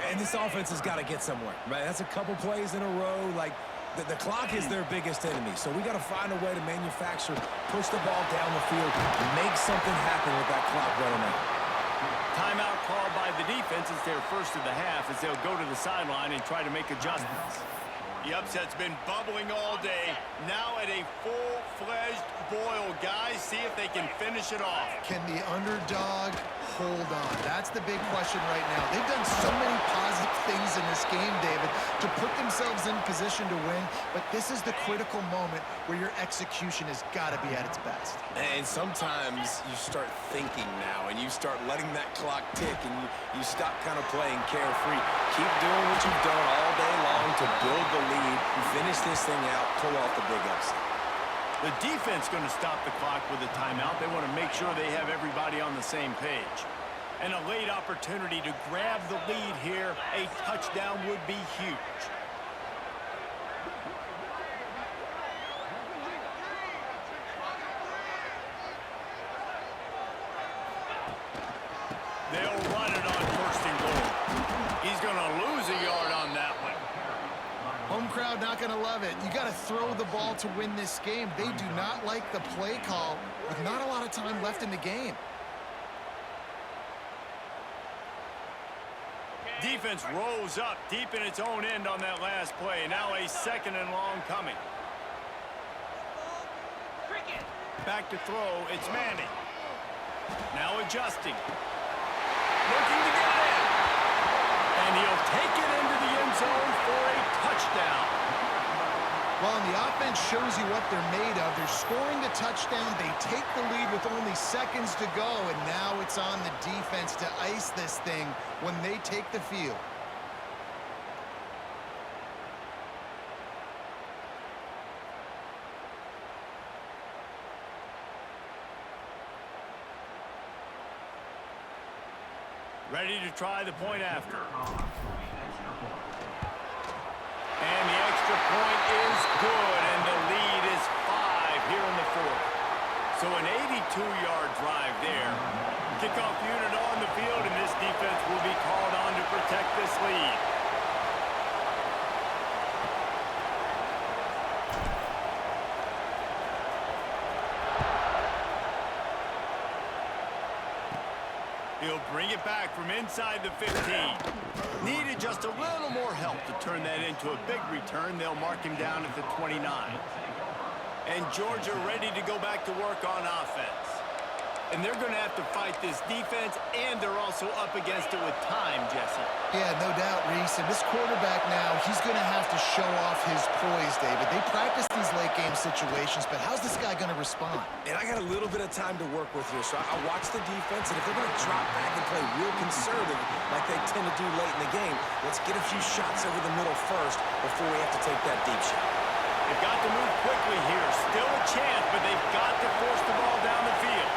And this offense has got to get somewhere, right? That's a couple plays in a row. Like, the clock is their biggest enemy. So we got to find a way to manufacture, push the ball down the field, and make something happen with that clock running out. Timeout called by the defense is their first of the half as they'll go to the sideline and try to make adjustments. The upset's been bubbling all day. Now at a full-fledged boil. Guys, see if they can finish it off. Can the underdog hold on? That's the big question right now. They've done so many positive things in this game, David, to put themselves in position to win, but this is the critical moment where your execution has got to be at its best. And sometimes you start thinking now, and you start letting that clock tick, and you stop kind of playing carefree. Keep doing what you've done all day long to build the lead, finish this thing out, pull off the big upset. The defense going to stop the clock with a timeout. They want to make sure they have everybody on the same page. And a late opportunity to grab the lead here. A touchdown would be huge. They'll run it on 1st and goal. He's going to lose a yard on that one. Home crowd not going to love it. You got to throw the ball to win this game. They do not like the play call with not a lot of time left in the game. Defense rolls up deep in its own end on that last play. Now a 2nd and long coming. Back to throw. It's Manning. Now adjusting. Looking to get in. And he'll take it into the end zone for a touchdown. Well, and the offense shows you what they're made of. They're scoring the touchdown. They take the lead with only seconds to go, and now it's on the defense to ice this thing when they take the field. Ready to try the point after. And the extra point is good, and the lead is 5 here in the 4th. So an 82-yard drive there. Kickoff unit on the field, and this defense will be called on to protect this lead. He'll bring it back from inside the 15. Needed just a little more help to turn that into a big return. They'll mark him down at the 29. And Georgia ready to go back to work on offense. And they're going to have to fight this defense, and they're also up against it with time, Jesse. Yeah, no doubt, Reese. And this quarterback now, he's going to have to show off his poise, David. They practice these late-game situations, but how's this guy going to respond? And I got a little bit of time to work with here, so I watch the defense, and if they're going to drop back and play real conservative like they tend to do late in the game, let's get a few shots over the middle first before we have to take that deep shot. They've got to move quickly here. Still a chance, but they've got to force the ball down the field.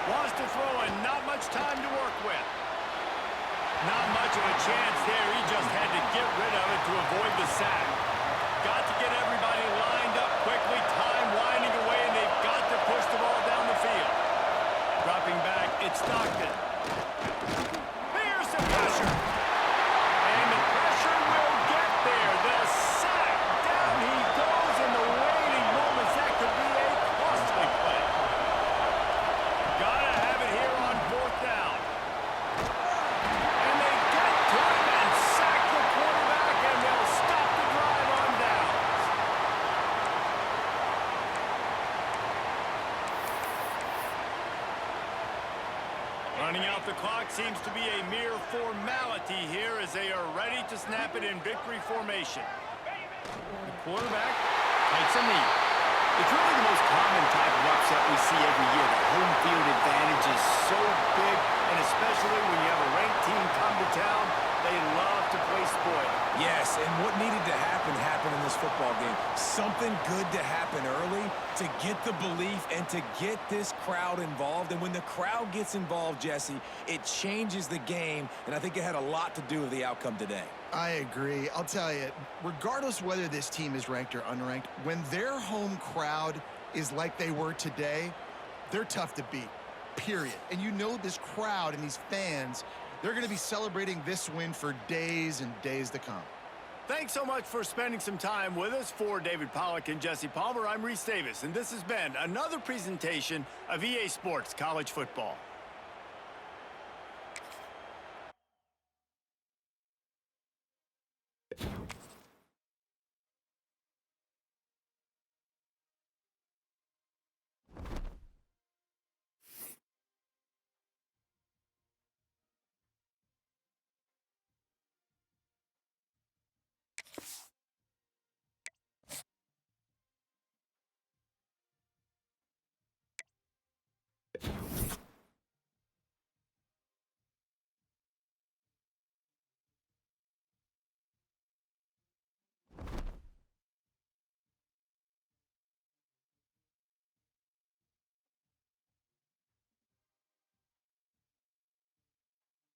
Wants to throw and not much time to work with. Not much of a chance there. He just had to get rid of it to avoid the sack. Got to get everybody lined up quickly. Time winding away, and they've got to push the ball down the field. Dropping back, it's Stockton. Here's some pressure. And the pressure will get there. The sack. Down he goes in the waiting moments. That could be a costly play. Gotta have it here on 4th down. And they get to him and sack the quarterback, and they'll stop the drive on downs. Running out the clock seems to be a mere formality here as they are ready to snap it in victory formation. The quarterback takes a knee. It's really the most common type of upset we see every year. The home field advantage is so big, and especially when you have a ranked team come to town, they love to play spoil. Yes, and what needed to happen happened in this football game. Something good to happen early to get the belief and to get this crowd involved. And when the crowd gets involved, Jesse, it changes the game, and I think it had a lot to do with the outcome today. I agree. I'll tell you, regardless whether this team is ranked or unranked, when their home crowd is like they were today, they're tough to beat, period. And you know this crowd and these fans, they're going to be celebrating this win for days and days to come. Thanks so much for spending some time with us. For David Pollack and Jesse Palmer, I'm Reese Davis, and this has been another presentation of EA Sports College Football.